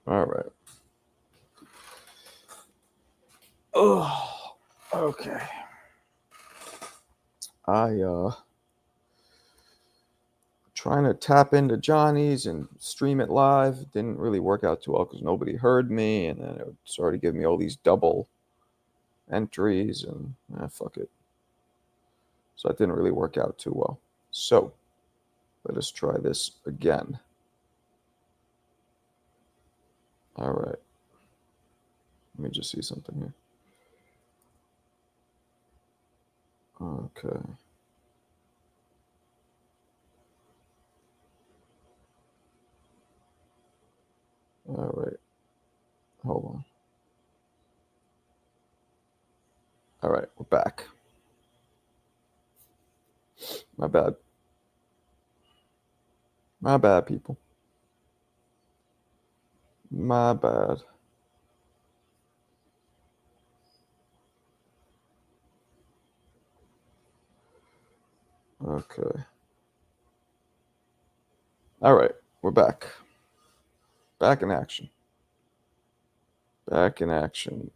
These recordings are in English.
All right. Oh, okay. Trying to tap into Johnny's and stream it live. Didn't really work out too well because nobody heard me, and then it started giving me all these double entries, and fuck it. So that didn't really work out too well. So let us try this again. All right. Let me just see something here. Okay. All right. Hold on. All right. We're back. My bad. My bad, people. My bad. Okay. All right. We're back. Back in action. Back in action.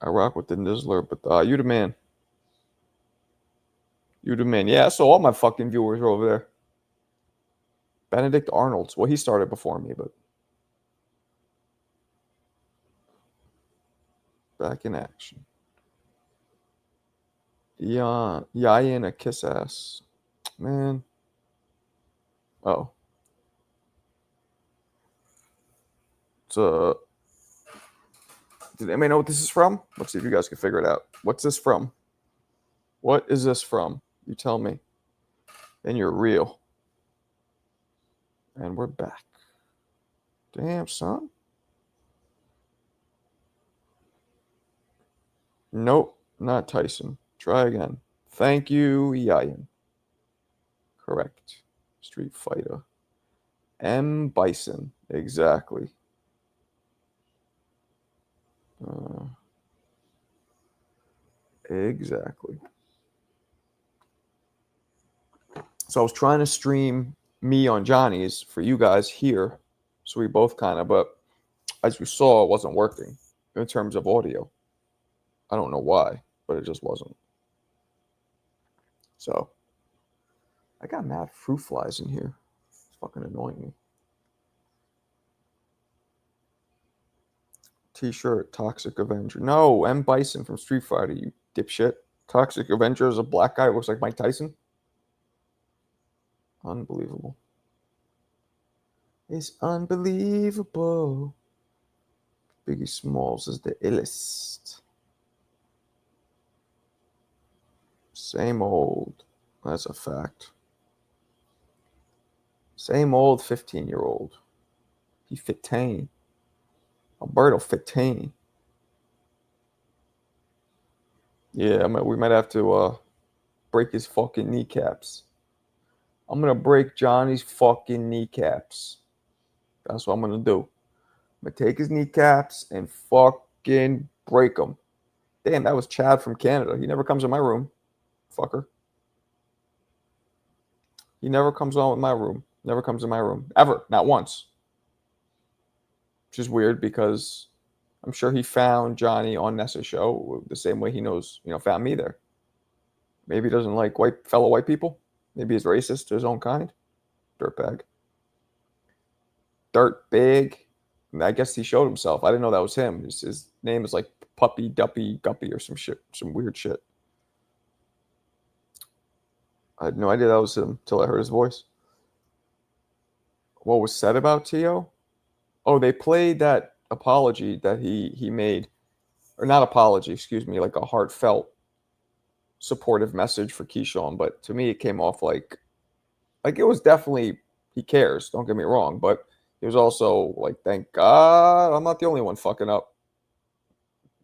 I rock with the Nizzler, but you the man. You the man. Yeah, so all my fucking viewers are over there. Benedict Arnold's. Well, he started before me, but back in action. Yeah, Yayin a kiss ass. Man. Oh. It's Did anybody know what this is from? Let's see if you guys can figure it out. What's this from? What is this from? You tell me. And you're real. And we're back. Damn, son. Nope, not Tyson. Try again. Thank you, Yayin. Correct. Street Fighter. M. Bison. Exactly. Exactly. So I was trying to stream me on Johnny's for you guys here. So we both kind of, but as we saw, it wasn't working in terms of audio. I don't know why, but it just wasn't. So I got mad fruit flies in here. It's fucking annoying me. T-shirt, Toxic Avenger. No, M. Bison from Street Fighter, you dipshit. Toxic Avenger is a black guy who looks like Mike Tyson. Unbelievable. It's unbelievable. Biggie Smalls is the illest. Same old. That's a fact. Same old 15-year-old. He 15. Alberto 15. Yeah, we might have to break his fucking kneecaps. I'm going to break Johnny's fucking kneecaps. That's what I'm going to do. I'm going to take his kneecaps and fucking break them. Damn, that was Chad from Canada. He never comes in my room. Fucker. He never comes on with my room. Never comes in my room. Ever. Not once. Which is weird because I'm sure he found Johnny on Nessa's show the same way he knows, found me there. Maybe he doesn't like fellow white people. Maybe he's racist to his own kind. Dirtbag. Dirt big. I guess he showed himself. I didn't know that was him. His name is like Puppy Duppy Guppy or some shit, some weird shit. I had no idea that was him until I heard his voice. What was said about Tio? Oh, they played that apology that he made, or not apology, excuse me, like a heartfelt, supportive message for Keyshawn. But to me, it came off like it was definitely he cares. Don't get me wrong, but it was also like, thank God I'm not the only one fucking up.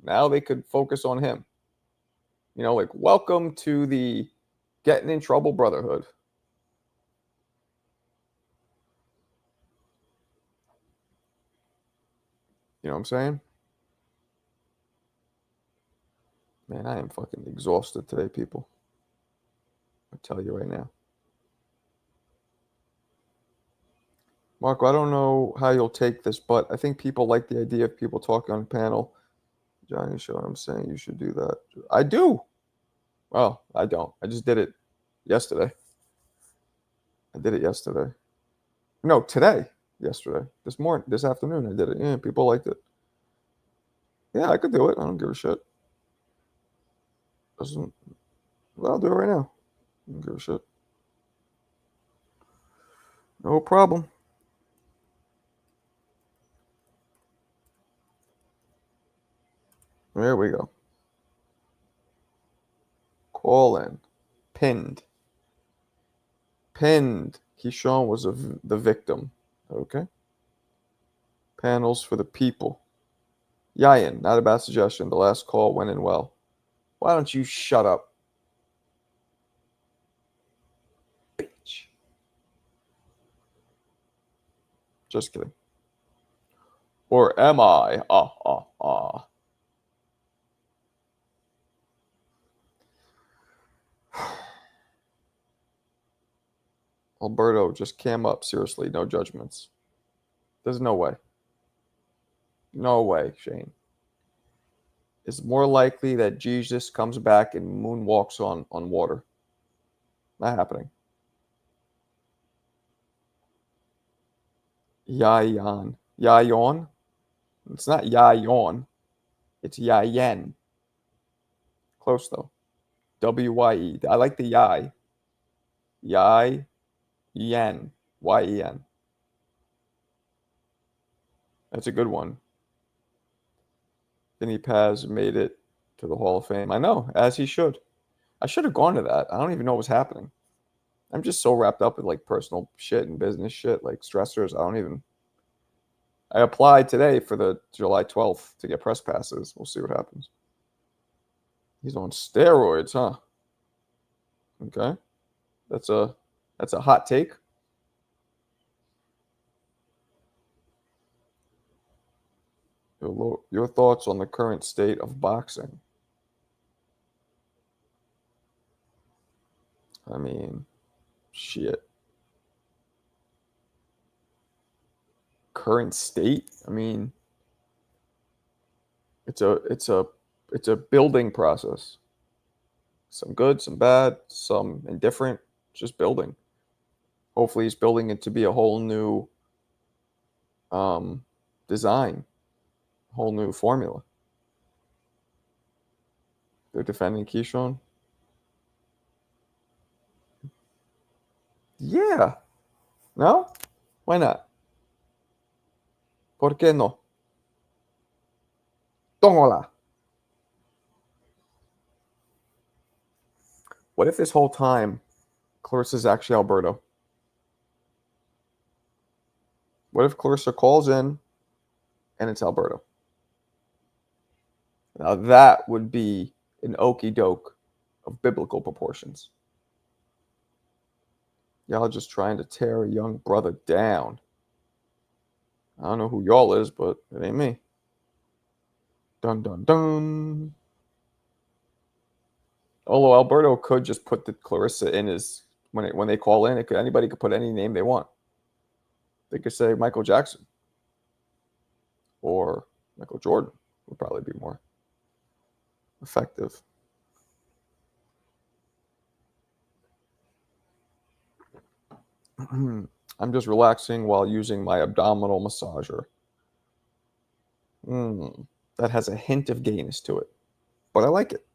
Now they could focus on him. Like welcome to the getting in trouble brotherhood. You know what I'm saying? Man, I am fucking exhausted today, people. I'll tell you right now. Marco, I don't know how you'll take this, but I think people like the idea of people talking on panel. Johnny Sean, I'm saying you should do that. I do. Well, I don't. I just did it yesterday. I did it yesterday. No, today. Yesterday. This afternoon I did it. Yeah, people liked it. Yeah, I could do it. I don't give a shit. Doesn't well, I'll do it right now. I don't give a shit. No problem. There we go. Call in. Pinned. Pinned. Keyshawn was the victim. Okay. Panels for the people. Yayin, not a bad suggestion. The last call went in well. Why don't you shut up, bitch? Just kidding. Or am I? Alberto, just cam up. Seriously, no judgments. There's no way. No way, Shane. It's more likely that Jesus comes back and moonwalks on water. Not happening. Yayon. Yayon? It's not Yayon. It's Yayen. Close, though. W-Y-E. I like the Yai. Yai. Yen. Y-E-N. That's a good one. Vinny Paz made it to the Hall of Fame. I know, as he should. I should have gone to that. I don't even know what's happening. I'm just so wrapped up in like personal shit and business shit, like stressors. I applied today for the July 12th to get press passes. We'll see what happens. He's on steroids, huh? Okay. That's a hot take. Your thoughts on the current state of boxing? I mean, shit. Current state? I mean, it's a building process. Some good, some bad, some indifferent, just building. Hopefully he's building it to be a whole new design, whole new formula. They're defending Keyshawn. Yeah. No? Why not? ¿Por qué no? Tóngala. What if this whole time Clarissa's actually Alberto? What if Clarissa calls in and it's Alberto? Now that would be an okey doke of biblical proportions. Y'all just trying to tear a young brother down. I don't know who y'all is, but it ain't me. Dun dun dun. Although Alberto could just put the Clarissa in his when they call in, anybody could put any name they want. They could say Michael Jackson or Michael Jordan would probably be more effective. I'm just relaxing while using my abdominal massager. That has a hint of gayness to it, but I like it.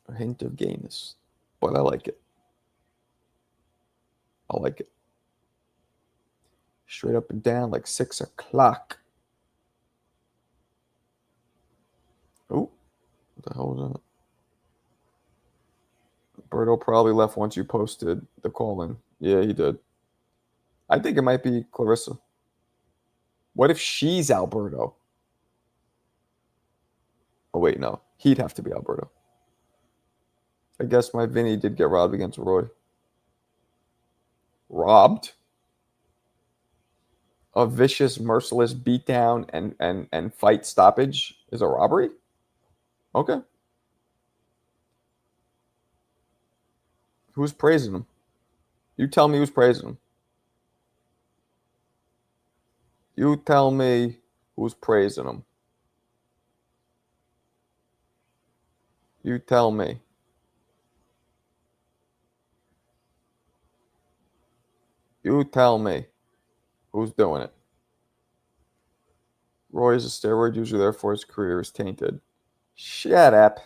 A hint of gayness, but I like it. I like it. Straight up and down like 6 o'clock. Oh, what the hell was that? Berto probably left once you posted the call-in. Yeah, he did. I think it might be Clarissa. What if she's Alberto? Oh, wait, no. He'd have to be Alberto. I guess my Vinny did get robbed against Roy. Robbed? A vicious, merciless beatdown and fight stoppage is a robbery? Okay. Who's praising him? You tell me who's praising him. You tell me who's praising him. You tell me. You tell me who's doing it. Roy is a steroid user, therefore his career is tainted. Shut up.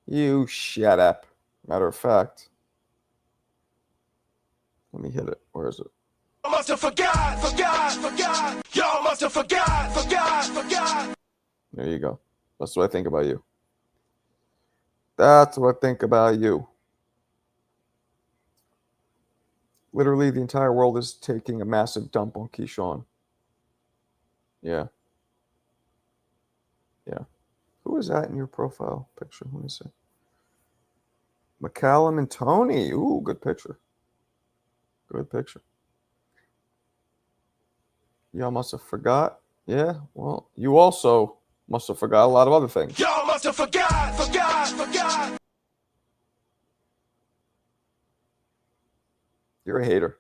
You shut up. Matter of fact, let me hit it. Where is it? Y'all must have forgot. Y'all must have forgot. There you go. That's what I think about you. That's what I think about you. Literally, the entire world is taking a massive dump on Keyshawn. Yeah. Yeah. Who is that in your profile picture? Let me see. McCallum and Tony. Ooh, good picture. Good picture. Y'all must have forgot. Yeah, well, you also must have forgot a lot of other things. Y'all must have forgot. You're a hater.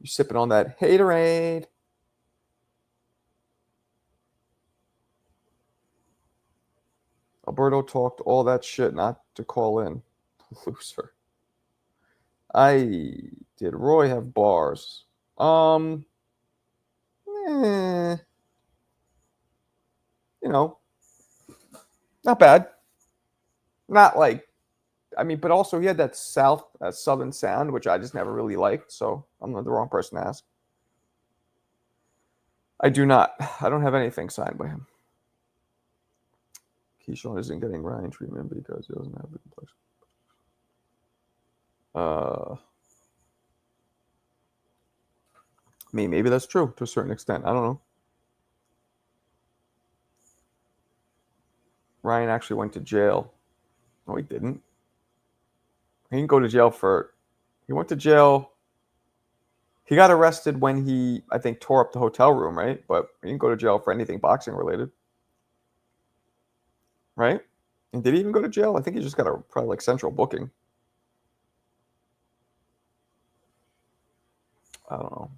You sipping on that haterade. Alberto talked all that shit not to call in. Loser. Did Roy have bars? You know, not bad. Not like, I mean, but also he had that southern sound, which I just never really liked. So I'm not the wrong person to ask. I do not. I don't have anything signed by him. Keyshawn isn't getting Ryan treatment because he doesn't have the complexion. Maybe that's true to a certain extent. I don't know. Ryan actually went to jail. No, he didn't. He didn't go to jail for. He went to jail. He got arrested when he, I think, tore up the hotel room, right? But he didn't go to jail for anything boxing related, right? And did he even go to jail? I think he just got probably like central booking. I don't know.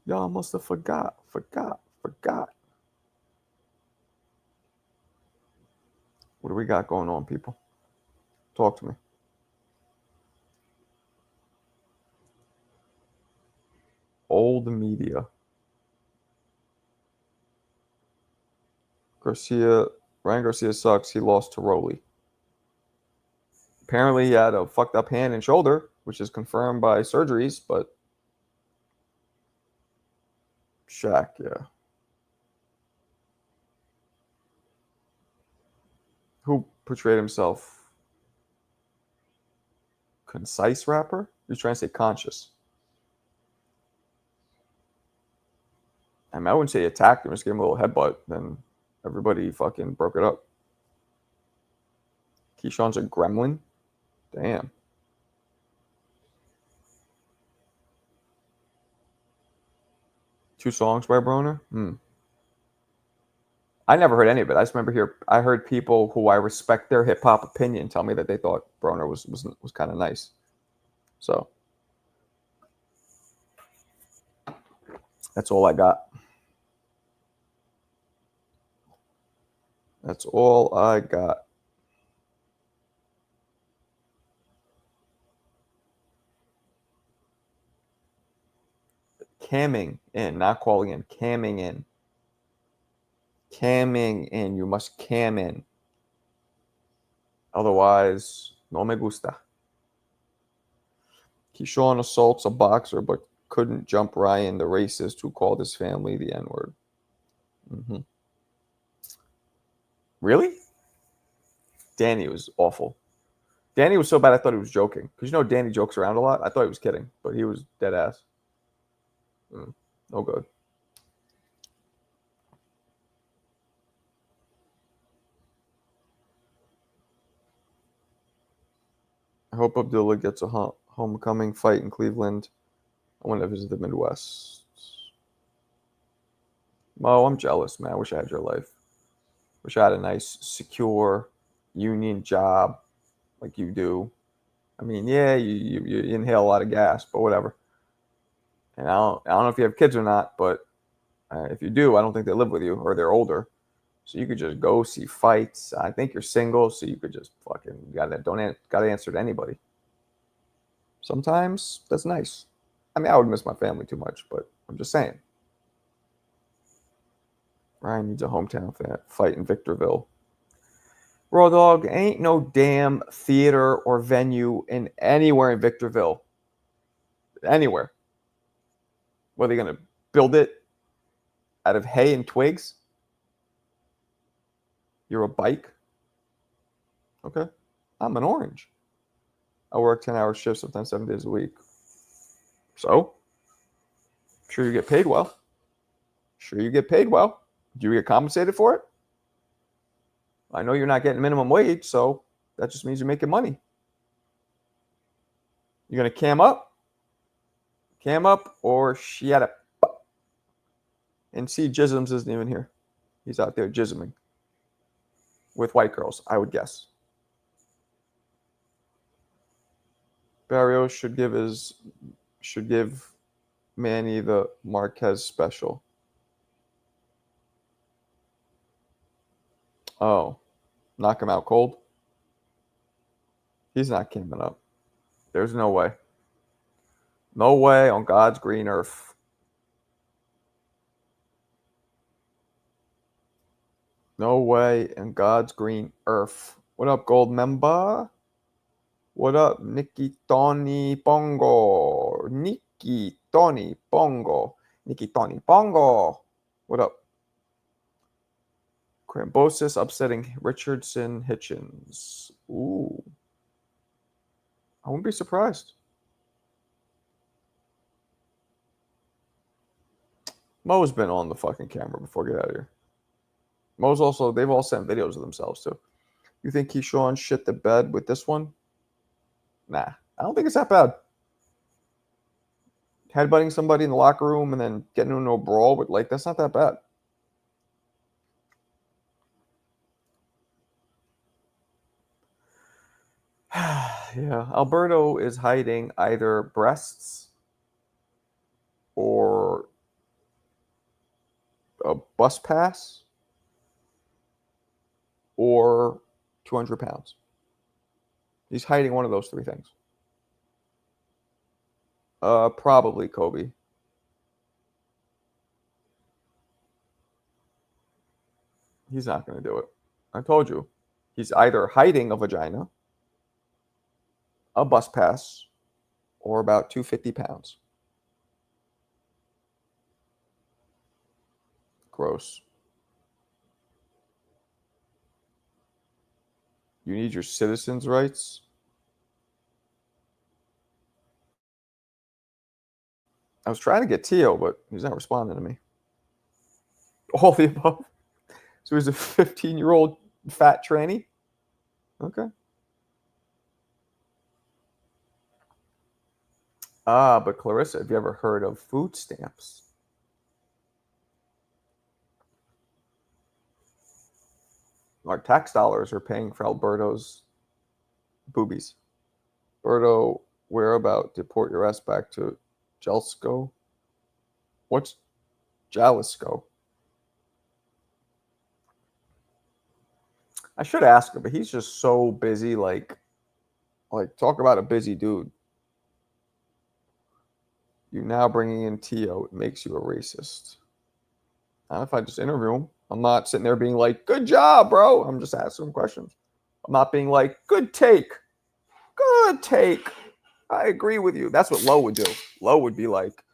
Y'all must have forgot. What do we got going on, people? Talk to me. Old media. Ryan Garcia sucks. He lost to Rolly. Apparently, he had a fucked up hand and shoulder, which is confirmed by surgeries, but Shaq, yeah. Who portrayed himself? Concise rapper? You're trying to say conscious. I mean, I wouldn't say he attacked him, just gave him a little headbutt, then everybody fucking broke it up. Keyshawn's a gremlin? Damn. Two songs by Broner? I never heard any of it. I just remember I heard people who I respect their hip hop opinion tell me that they thought Broner was kind of nice. So that's all I got. That's all I got. Camming in, not calling in. Camming in. Camming in. You must cam in. Otherwise, no me gusta. Keyshawn assaults a boxer but couldn't jump Ryan, the racist who called his family the N-word. Mm-hmm. Really? Danny was awful. Danny was so bad I thought he was joking. Because Danny jokes around a lot. I thought he was kidding, but he was dead ass. No good. I hope Abdullah gets a homecoming fight in Cleveland. I want to visit the Midwest. Mo, I'm jealous, man. I wish I had your life. Wish I had a nice, secure, union job like you do, I mean, yeah, you inhale a lot of gas, but whatever. And I don't know if you have kids or not, but if you do, I don't think they live with you or they're older. So you could just go see fights. I think you're single, so you could just fucking gotta answer to anybody. Sometimes that's nice. I mean, I would miss my family too much, but I'm just saying. Ryan needs a hometown fight in Victorville. Raw Dog, ain't no damn theater or venue in anywhere in Victorville. Anywhere. What are they gonna build it out of hay and twigs? You're a bike? Okay. I'm an orange. I work 10-hour shifts, sometimes 7 days a week. So? Sure you get paid well. Sure you get paid well. Do you get compensated for it? I know you're not getting minimum wage, so that just means you're making money. You're going to cam up? Cam up or shut up? And see, Jisms isn't even here. He's out there jisming with white girls, I would guess. Barrios should give Manny the Marquez special. Oh, knock him out cold? He's not camming up. There's no way. No way on God's green earth. No way in God's green earth. What up, gold member? What up, Nikki Tony Pongo? Nikki Tony Pongo. Nikki Tony Pongo. What up? Crambosis upsetting Richardson Hitchens. Ooh. I wouldn't be surprised. Mo's been on the fucking camera before. Get out of here. Mo's also, they've all sent videos of themselves too. You think Keyshawn shit the bed with this one? Nah, I don't think it's that bad. Headbutting somebody in the locker room and then getting into a brawl with, like, that's not that bad. Yeah, Alberto is hiding either breasts or a bus pass or 200 pounds. He's hiding one of those three things. Probably Kobe. He's not going to do it. I told you. He's either hiding a vagina, a bus pass, or about 250 pounds. Gross. You need your citizens' rights. I was trying to get Teo, but he's not responding to me. All the above. So he's a 15-year-old fat tranny? Okay. But Clarissa, have you ever heard of food stamps? Our tax dollars are paying for Alberto's boobies. Alberto, we're about to deport your ass back to Jalisco. What's Jalisco? I should ask him, but he's just so busy. Like talk about a busy dude. You now bringing in Teo, it makes you a racist. Not if I just interview him. I'm not sitting there being like, good job, bro. I'm just asking him questions. I'm not being like, good take. Good take. I agree with you. That's what Lowe would do. Lowe would be like,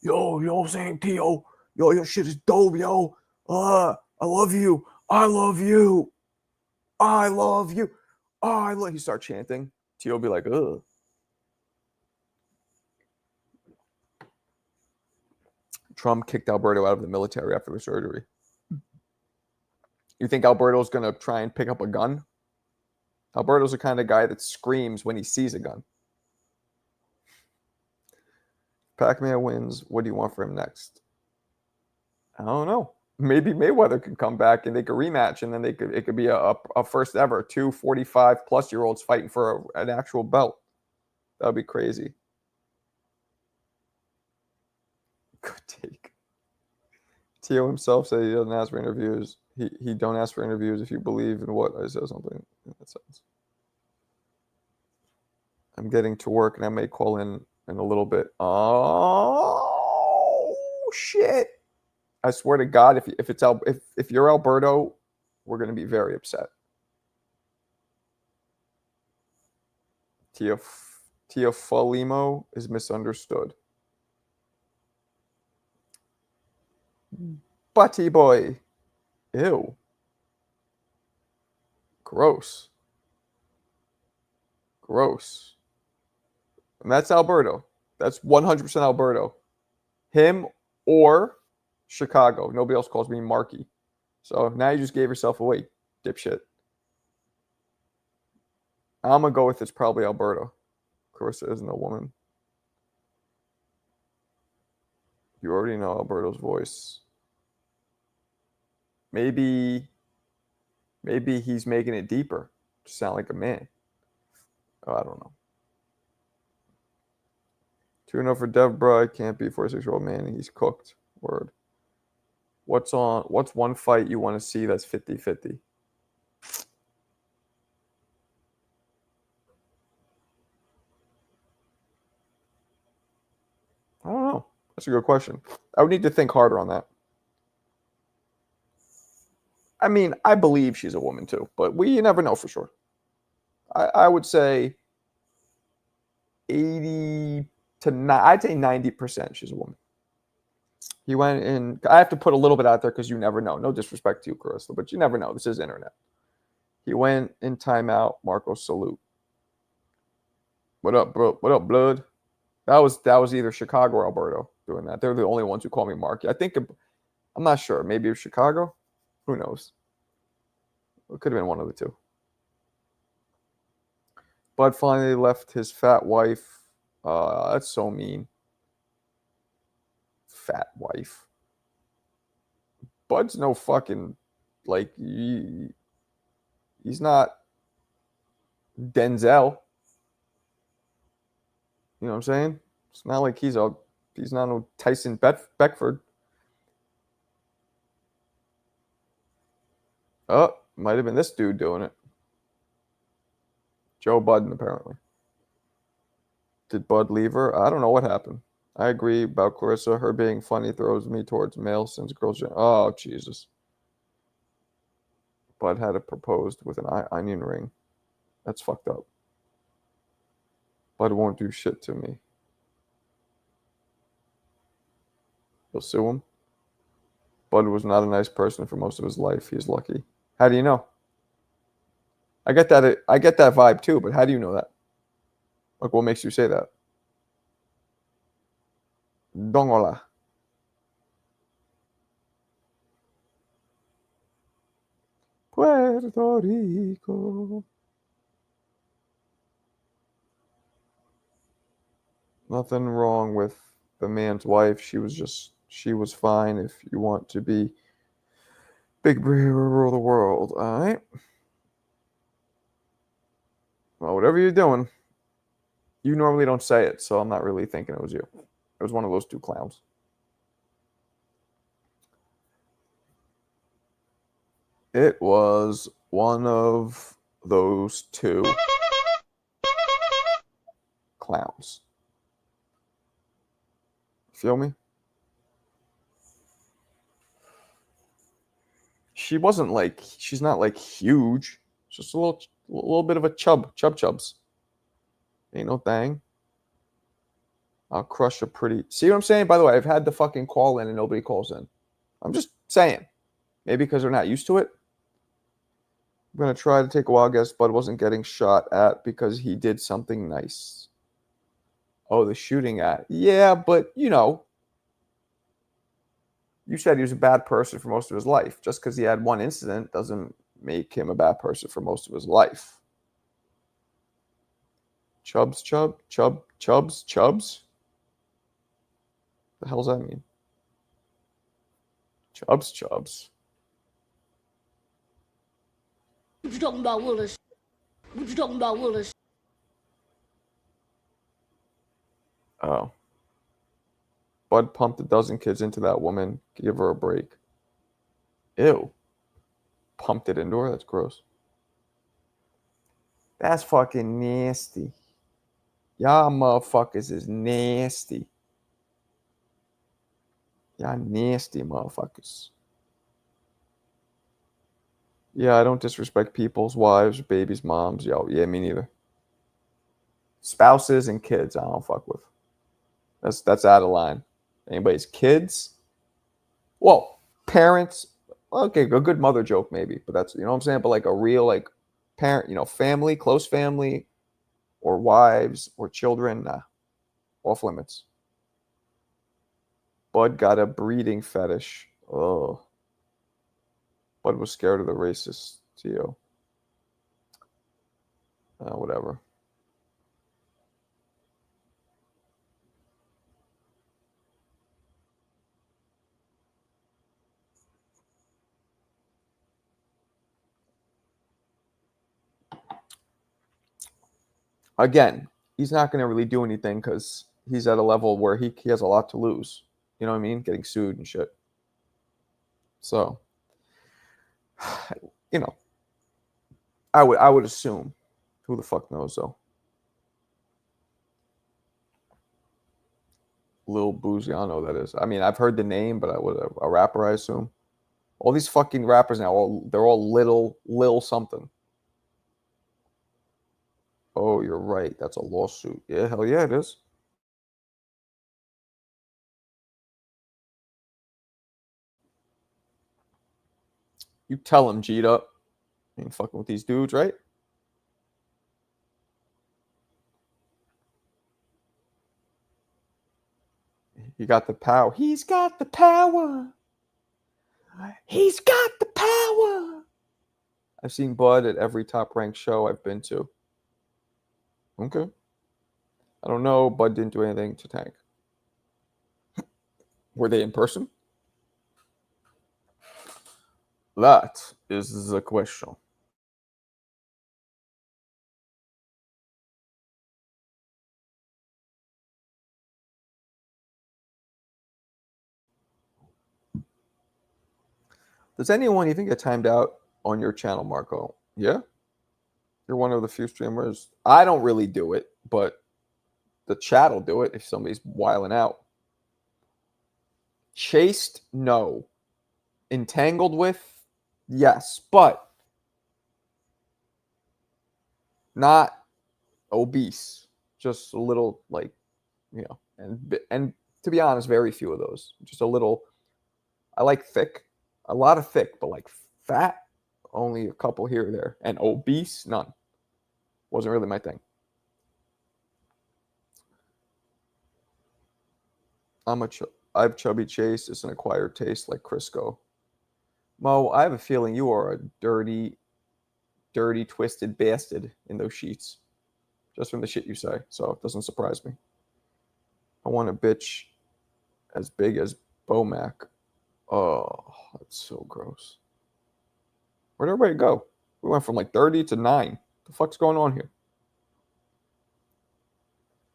yo, you know what I'm saying, Teo? Yo, your shit is dope, yo. I love you. I love you. I love you. I love you. Start chanting. Teo will be like, ugh. Trump kicked Alberto out of the military after the surgery. You think Alberto's going to try and pick up a gun? Alberto's the kind of guy that screams when he sees a gun. Pac-Man wins. What do you want for him next? I don't know. Maybe Mayweather could come back and they could rematch, and then it could be a first ever 2 45-plus-year-olds fighting for an actual belt. That would be crazy. Good take. Tio himself said he doesn't ask for interviews. He don't ask for interviews if you believe in what I said, something in that sense. I'm getting to work and I may call in a little bit. Oh shit! I swear to God, if you're Alberto, we're gonna be very upset. Teofimo is misunderstood. Butty boy. Ew. Gross. Gross. And that's Alberto. That's 100% Alberto. Him or Chicago. Nobody else calls me Marky. So now you just gave yourself away, dipshit. I'm going to go with it's probably Alberto. Carissa isn't a woman. You already know Alberto's voice. Maybe he's making it deeper to sound like a man. Oh, I don't know. 2-0 for Devbra. Can't be for a 6-year-old man. He's cooked. Word. What's one fight you want to see that's 50-50? I don't know. That's a good question. I would need to think harder on that. I mean, I believe she's a woman too, but you never know for sure. I would say 80 to 9. I'd say 90% she's a woman. He went in. I have to put a little bit out there because you never know. No disrespect to you, Carissa, but you never know. This is internet. He went in timeout. Marco salute. What up, bro? What up, blood? That was either Chicago or Alberto doing that. They're the only ones who call me Marky. I'm not sure. Maybe it was Chicago. Who knows? It could have been one of the two. Bud finally left his fat wife. That's so mean. Fat wife. Bud's no fucking he's not Denzel. You know what I'm saying? It's not like he's not no Tyson Beckford. Oh, might have been this dude doing it. Joe Budden, apparently. Did Bud leave her? I don't know what happened. I agree about Clarissa. Her being funny throws me towards male since girls. Oh, Jesus. Bud had it proposed with an onion ring. That's fucked up. Bud won't do shit to me. He'll sue him. Bud was not a nice person for most of his life. He's lucky. How do you know? I get that vibe too, but how do you know that? Like, what makes you say that? Dongola. Puerto Rico. Nothing wrong with the man's wife. She was fine. If you want to be big brother rule the world, all right? Well, whatever you're doing, you normally don't say it, so I'm not really thinking it was you. It was one of those two clowns. It was one of those two clowns. Feel me? She's not like huge. Just a little bit of a chubs. Ain't no thing. I'll crush a pretty. See what I'm saying? By the way, I've had the fucking call in and nobody calls in. I'm just saying. Maybe because they're not used to it. I'm going to try to take a wild guess. Bud wasn't getting shot at because he did something nice. Oh, the shooting at. Yeah, but, you said he was a bad person for most of his life. Just because he had one incident doesn't make him a bad person for most of his life. Chubs? The hell's that mean? Chubbs. What you talking about, Willis? What you talking about, Willis? Oh. Bud pumped a dozen kids into that woman. Give her a break. Ew. Pumped it into her? That's gross. That's fucking nasty. Y'all motherfuckers is nasty. Y'all nasty motherfuckers. Yeah, I don't disrespect people's wives, babies, moms. Yo, yeah, me neither. Spouses and kids, I don't fuck with. That's out of line. Anybody's kids? Well, parents. Okay, a good mother joke maybe, but that's, you know what I'm saying. But like a real like parent, you know, family, close family, or wives or children, nah, off limits. Bud got a breeding fetish. Oh, Bud was scared of the racist Teo. Whatever. Again, he's not going to really do anything because he's at a level where he has a lot to lose. You know what I mean? Getting sued and shit. So, you know, I would assume. Who the fuck knows though? Lil Booziano, that is. I mean, I've heard the name, but I would a rapper, I assume. All these fucking rappers now, they're all Lil something. Oh, you're right. That's a lawsuit. Yeah, hell yeah, it is. You tell him, G'd up. Ain't fucking with these dudes, right? He got the power. He's got the power. He's got the power. I've seen Bud at every top ranked show I've been to. Okay. I don't know. Bud didn't do anything to Tank. Were they in person? That is the question. Does anyone even get timed out on your channel, Marco? Yeah? You're one of the few streamers. I don't really do it, but the chat will do it if somebody's wiling out. Chased? No. Entangled with? Yes. But not obese. Just a little, like, you know, and to be honest, very few of those. Just a little. I like thick. A lot of thick, but like fat, only a couple here or there. And obese, none. Wasn't really my thing. I've chubby chased. It's an acquired taste like Crisco. Mo, I have a feeling you are a dirty, twisted bastard in those sheets. Just from the shit you say. So it doesn't surprise me. I want a bitch as big as Bomac. Oh, that's so gross. Where'd everybody go? We went from like 30 to 9. The fuck's going on here?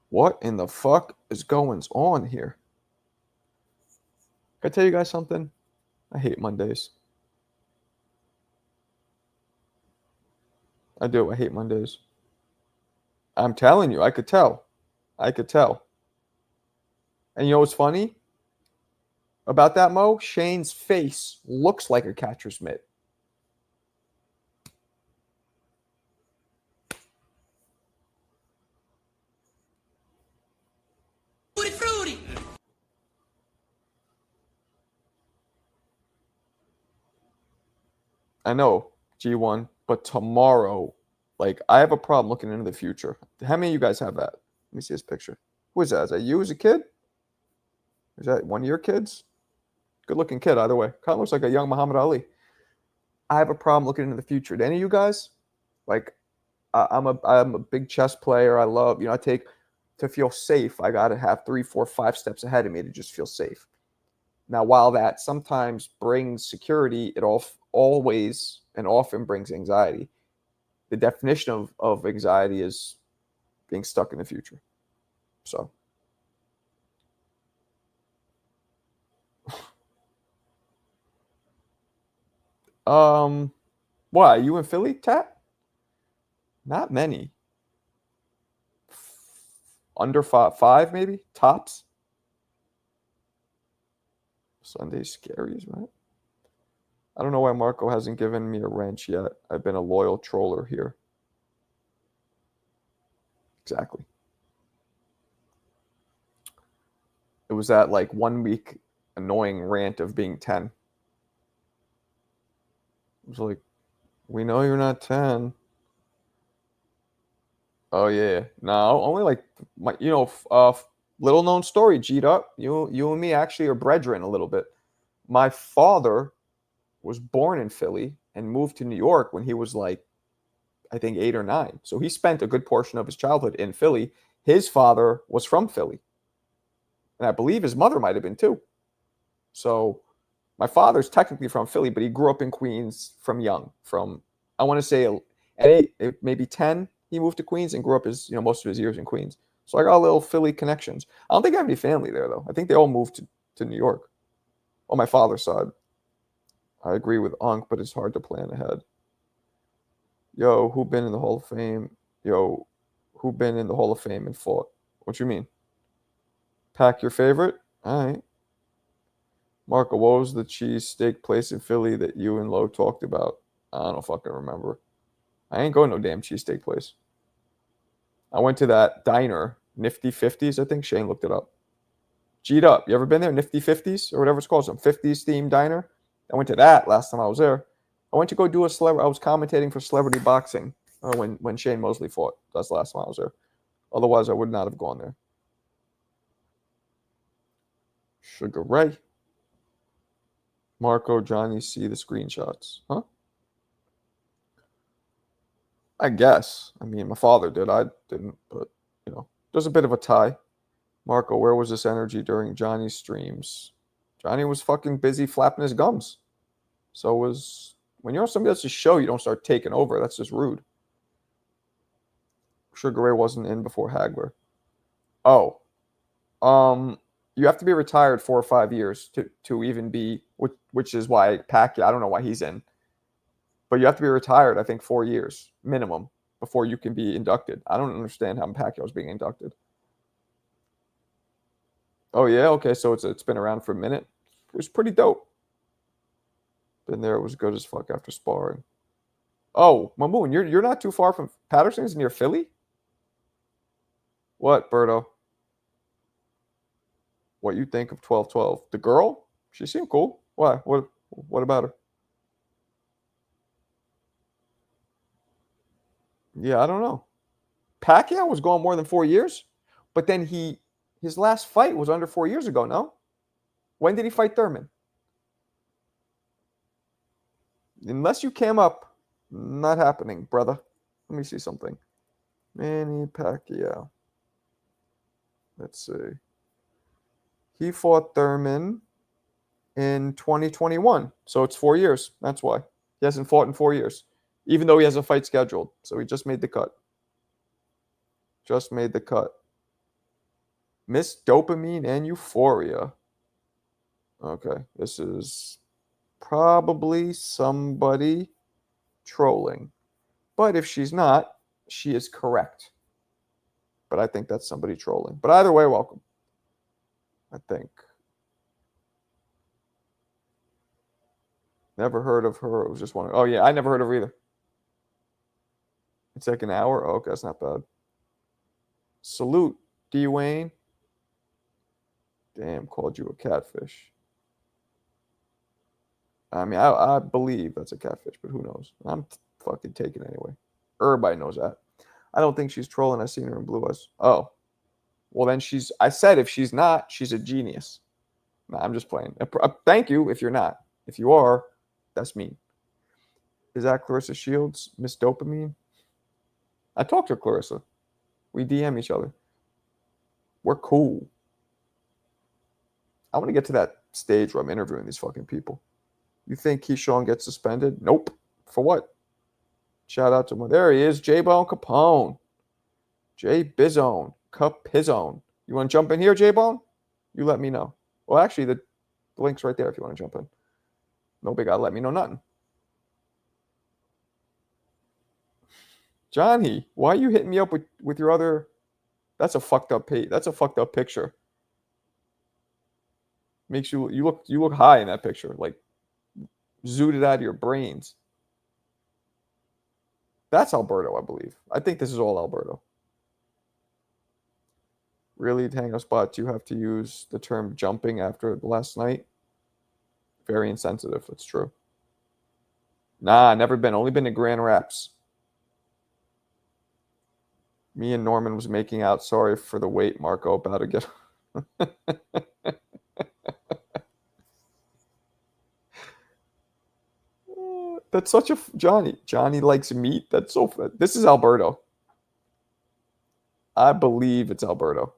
What in the fuck is going on here? Can I tell you guys something? I hate Mondays. I do. I hate Mondays. I'm telling you, I could tell. I could tell. And you know what's funny about that, Mo? Shane's face looks like a catcher's mitt. Fruity. I know, G1, but tomorrow, like, I have a problem looking into the future. How many of you guys have that? Let me see this picture. Who is that? Is that you as a kid? Is that one of your kids? Good looking kid, either way. Kind of looks like a young Muhammad Ali. I have a problem looking into the future. Do any of you guys? Like, I'm a big chess player. I love, I take, to feel safe, I got to have 3, 4, 5 steps ahead of me to just feel safe. Now, while that sometimes brings security, it always and often brings anxiety. The definition of anxiety is being stuck in the future. So, why you in Philly, Tat? Not many. Under five maybe tops. Sunday's scary, right? I don't know why Marco hasn't given me a wrench yet. I've been a loyal troller here. Exactly. It was that like 1 week annoying rant of being 10. It was like, we know you're not 10. Oh yeah. No, only like my, little known story, G'd up. You and me actually are brethren a little bit. My father was born in Philly and moved to New York when he was like, I think 8 or 9. So he spent a good portion of his childhood in Philly. His father was from Philly. And I believe his mother might have been too. So my father's technically from Philly, but he grew up in Queens from young. From, I want to say at maybe 10, he moved to Queens and grew up most of his years in Queens. So I got a little Philly connections. I don't think I have any family there though. I think they all moved to New York on my father's side. I agree with Unc, but it's hard to plan ahead. Yo, who been in the Hall of Fame? Yo, who been in the Hall of Fame and fought? What you mean? Pack your favorite? All right. Marco, what was the cheesesteak place in Philly that you and Lo talked about? I don't fucking remember. I ain't going no damn cheesesteak place. I went to that diner, Nifty 50s, I think. Shane looked it up. G'd up. You ever been there? Nifty 50s or whatever it's called, some 50s themed diner. I went to that last time I was there. I went to go do I was commentating for Celebrity Boxing when Shane Mosley fought. That's the last time I was there. Otherwise, I would not have gone there. Sugar Ray. Marco, Johnny, see the screenshots. Huh? I guess. I mean, my father did. I didn't, but, there's a bit of a tie. Marco, where was this energy during Johnny's streams? Johnny was fucking busy flapping his gums. So when you're on somebody else's show, you don't start taking over. That's just rude. Sugar Ray wasn't in before Hagler. Oh. You have to be retired 4 or 5 years to even be, which is why Pacquiao, I don't know why he's in. But you have to be retired, I think, 4 years minimum before you can be inducted. I don't understand how Pacquiao is being inducted. Oh, yeah? Okay, so it's been around for a minute. It was pretty dope. Been there. It was good as fuck after sparring. Oh, Mamoon, you're not too far from Patterson's near Philly? What, Berto? What you think of 12-12? The girl? She seemed cool. Why? What about her? Yeah, I don't know. Pacquiao was gone more than 4 years, but then his last fight was under 4 years ago, no? When did he fight Thurman? Unless you came up, not happening, brother. Let me see something. Manny Pacquiao. Let's see. He fought Thurman in 2021, so it's 4 years. That's why. He hasn't fought in 4 years, even though he has a fight scheduled. So he just made the cut. Just made the cut. Miss Dopamine and Euphoria. Okay, this is probably somebody trolling. But if she's not, she is correct. But I think that's somebody trolling. But either way, welcome. I think. Never heard of her. It was just one. Oh, yeah, I never heard of her either. It's like an hour. Oh, okay, that's not bad. Salute, D-Wayne. Damn, called you a catfish. I mean, I believe that's a catfish, but who knows? I'm fucking taking it anyway. Everybody knows that. I don't think she's trolling. I've seen her in Blue Eyes. Oh. Well, then I said if she's not, she's a genius. Nah, I'm just playing. Thank you if you're not. If you are, that's mean. Is that Clarissa Shields? Miss Dopamine? I talked to Clarissa. We DM each other. We're cool. I want to get to that stage where I'm interviewing these fucking people. You think Keyshawn gets suspended? Nope. For what? Shout out to him. There he is, J-Bone Capone. J Bizone. Capizone. You want to jump in here, J-Bone? You let me know. Well, actually, the link's right there if you want to jump in. Nobody got to let me know nothing. Johnny, why are you hitting me up with your other... That's a fucked up page. That's a fucked up picture. Makes you look high in that picture. Like, zooted out of your brains. That's Alberto, I believe. I think this is all Alberto. Really, Tango Spot, you have to use the term jumping after last night? Very insensitive. That's true. Nah, never been. Only been to Grand Rapids. Me and Norman was making out. Sorry for the wait, Marco. About to get... That's such a... Johnny likes meat. That's so... This is Alberto. I believe it's Alberto.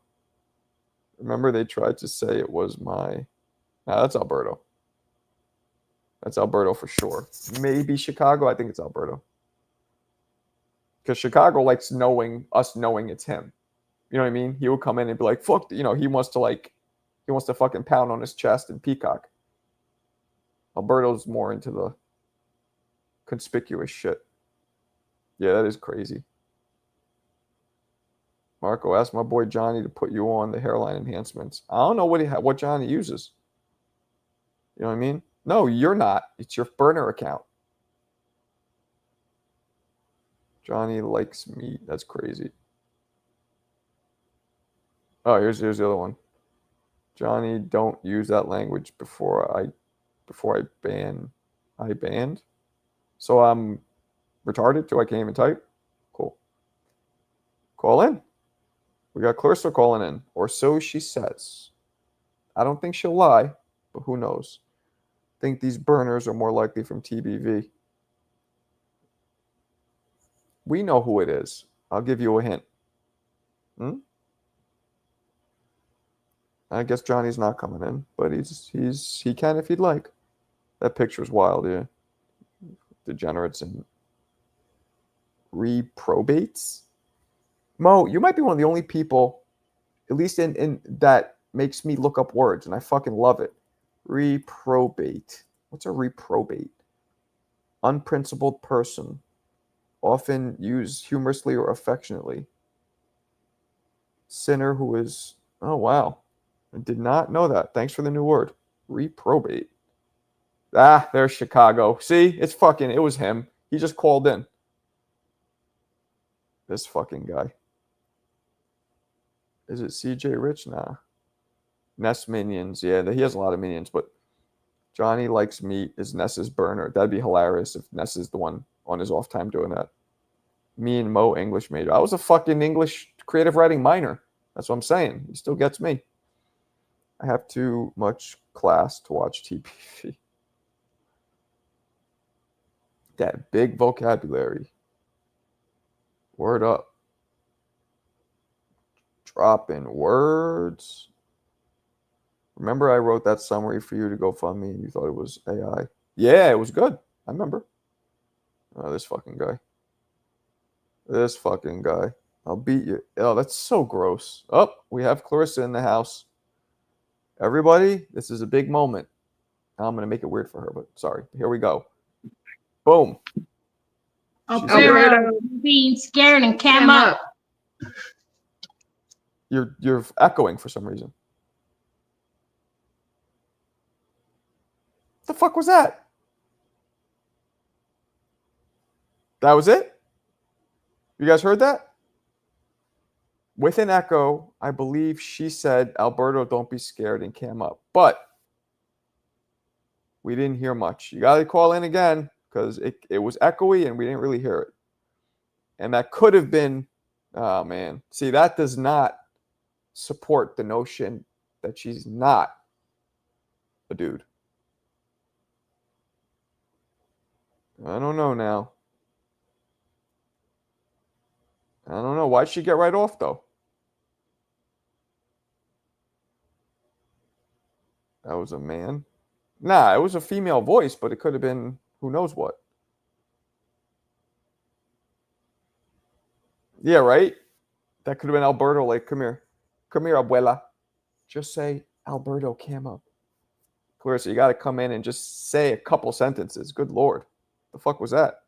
Remember they tried to say it was my... Nah, that's Alberto. That's Alberto for sure. Maybe Chicago. I think it's Alberto. Because Chicago likes us knowing it's him. You know what I mean? He would come in and be like, fuck, he wants to fucking pound on his chest and peacock. Alberto's more into the conspicuous shit. Yeah, that is crazy. Marco, ask my boy Johnny to put you on the hairline enhancements. I don't know what Johnny uses. You know what I mean? No, you're not. It's your burner account. Johnny likes meat. That's crazy. Oh, here's the other one. Johnny, don't use that language before I banned. So I'm retarded too. I can't even type. Cool. Call in. We got Clarissa calling in, or so she says. I don't think she'll lie, but who knows? I think these burners are more likely from TBV. We know who it is. I'll give you a hint. I guess Johnny's not coming in, but he can if he'd like. That picture's wild, yeah. Degenerates and reprobates. Mo, you might be one of the only people, at least in that makes me look up words, and I fucking love it. Reprobate. What's a reprobate? Unprincipled person. Often used humorously or affectionately. Sinner who is... Oh, wow. I did not know that. Thanks for the new word. Reprobate. Ah, there's Chicago. See? It was him. He just called in. This fucking guy. Is it CJ Rich? Nah. Ness minions. Yeah, he has a lot of minions, but Johnny likes meat is Ness's burner. That'd be hilarious if Ness is the one on his off time doing that. Me and Mo English major. I was a fucking English creative writing minor. That's what I'm saying. He still gets me. I have too much class to watch TPV. That big vocabulary. Word up. Dropping words. Remember I wrote that summary for you to go fund me and you thought it was AI? Yeah, it was good. I remember. Oh, this fucking guy. This fucking guy. I'll beat you. Oh, that's so gross. Oh, we have Clarissa in the house. Everybody, this is a big moment. I'm going to make it weird for her, but sorry. Here we go. Boom. Alberto being scared and came up. You're echoing for some reason. What the fuck was that? That was it? You guys heard that? With an echo, I believe she said, Alberto, don't be scared, and came up. But we didn't hear much. You got to call in again because it was echoey and we didn't really hear it. And that could have been, oh, man. See, that does not support the notion that she's not a dude. I don't know now. I don't know. Why'd she get right off, though? That was a man. Nah, it was a female voice, but it could have been who knows what. Yeah, right? That could have been Alberto. Like, come here. Come here, abuela. Just say, Alberto, cam up. Clarissa, you got to come in and just say a couple sentences. Good Lord. The fuck was that?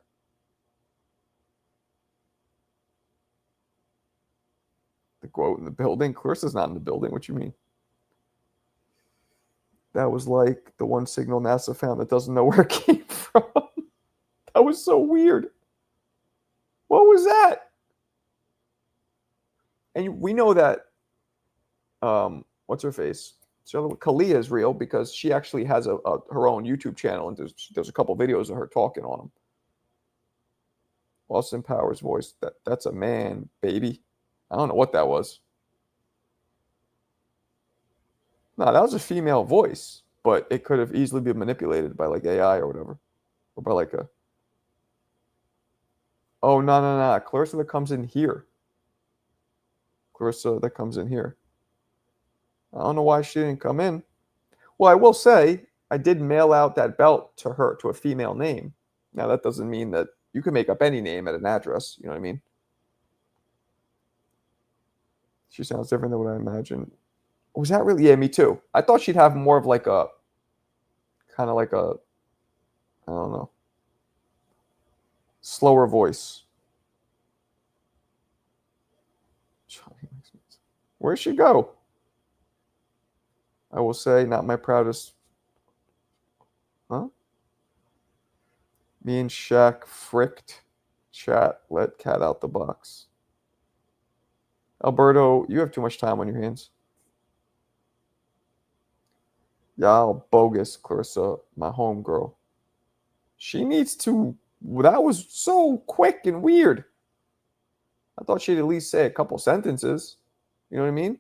The quote in the building? Clarissa's not in the building. What you mean? That was like the one signal NASA found that doesn't know where it came from. That was so weird. What was that? And we know that, what's her face? Kalia is real because she actually has her own YouTube channel, and there's a couple videos of her talking on them. Austin Powers voice. That's a man, baby. I don't know what that was. No, that was a female voice, but it could have easily been manipulated by like AI or whatever, or by like a. Oh no! Clarissa that comes in here. Clarissa that comes in here. I don't know why she didn't come in. Well, I will say I did mail out that belt to her, to a female name. Now that doesn't mean that you can make up any name at an address. You know what I mean? She sounds different than what I imagined. Was that really? Yeah, me too. I thought she'd have more of like a, kind of like a, I don't know, slower voice. Where'd she go? I will say, not my proudest. Huh? Me and Shaq fricked. Chat, let cat out the box. Alberto, you have too much time on your hands. Y'all bogus, Clarissa, my homegirl. She needs to. That was so quick and weird. I thought she'd at least say a couple sentences. You know what I mean?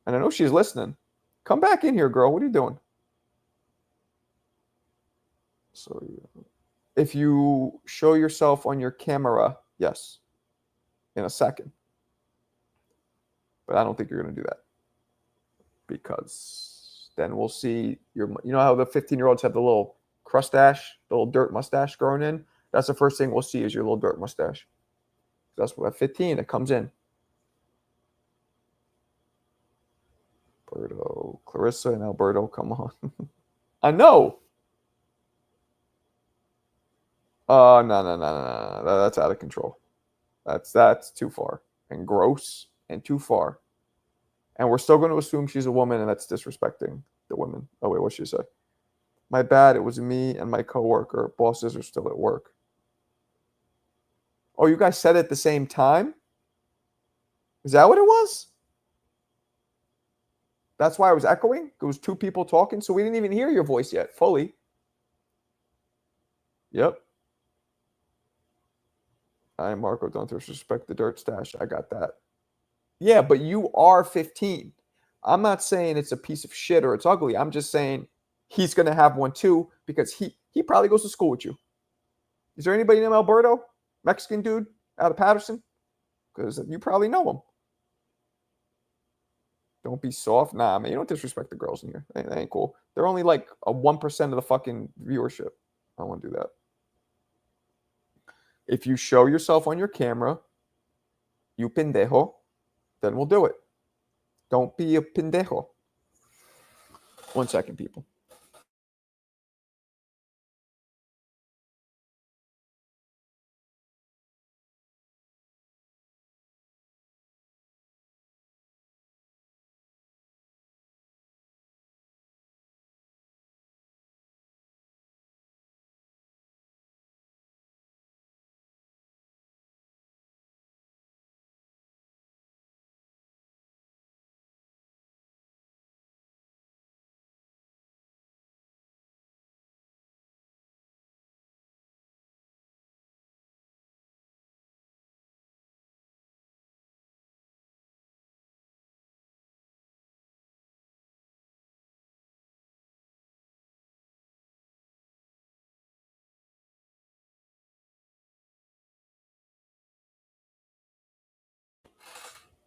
And I know she's listening. Come back in here, girl. What are you doing? So, if you show yourself on your camera, yes, in a second. But I don't think you're going to do that, because then we'll see your. You know how the 15-year-olds have the little crustache, the little dirt mustache growing in? That's the first thing we'll see is your little dirt mustache. That's what at 15 it comes in. Alberto, Clarissa, and Alberto, come on. I know. No. That's out of control. That's too far and gross and too far. And we're still going to assume she's a woman, and that's disrespecting the women. Oh wait, what should she say? My bad. It was me and my coworker. Bosses are still at work. Oh, you guys said it at the same time? Is that what it was? That's why I was echoing? It was two people talking, so we didn't even hear your voice yet, fully. Yep. I am Marco. Don't disrespect the dirt stash. I got that. Yeah, but you are 15. I'm not saying it's a piece of shit or it's ugly. I'm just saying he's going to have one too, because he probably goes to school with you. Is there anybody named Alberto? Mexican dude out of Patterson? Because you probably know him. Don't be soft. Nah, man, you don't disrespect the girls in here. That ain't cool. They're only like a 1% of the fucking viewership. I don't want to do that. If you show yourself on your camera, you pendejo, then we'll do it. Don't be a pendejo. 1 second, people.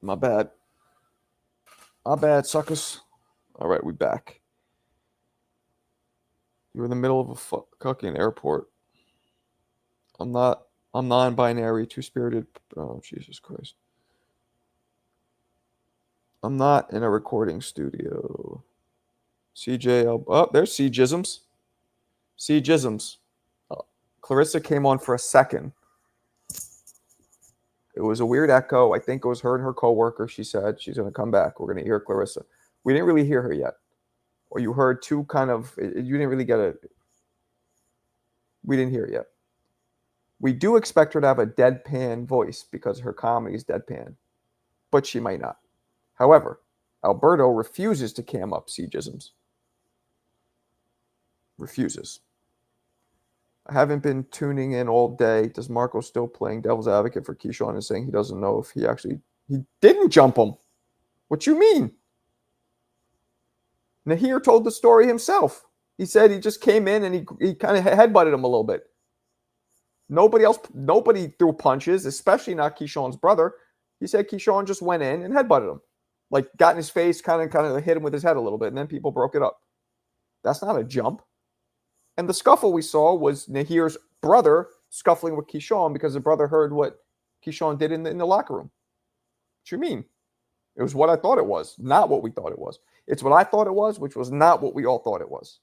My bad. My bad, suckers. All right, we back. You're in the middle of a fucking airport. I'm non-binary, two-spirited. Oh, Jesus Christ. I'm not in a recording studio. CJ, oh, there's C Jisms. C Jisms. Clarissa came on for a second. It was a weird echo. I think it was her and her coworker. She said she's going to come back. We're going to hear Clarissa. We didn't really hear her yet. Or you heard two kind of, you didn't really get it. We didn't hear it yet. We do expect her to have a deadpan voice because her comedy is deadpan, but she might not. However, Alberto refuses to cam up C-Jisms. Refuses. I haven't been tuning in all day. Does Marco still playing devil's advocate for Keyshawn and saying he doesn't know if he didn't jump him? What you mean? Nahir told the story himself. He said he just came in and he kind of headbutted him a little bit. Nobody threw punches, especially not Keyshawn's brother. He said Keyshawn just went in and headbutted him. Like got in his face, kind of hit him with his head a little bit, and then people broke it up. That's not a jump. And the scuffle we saw was Nahir's brother scuffling with Keyshawn because the brother heard what Keyshawn did in the locker room. What you mean? It was what I thought it was, not what we thought it was. It's what I thought it was, which was not what we all thought it was.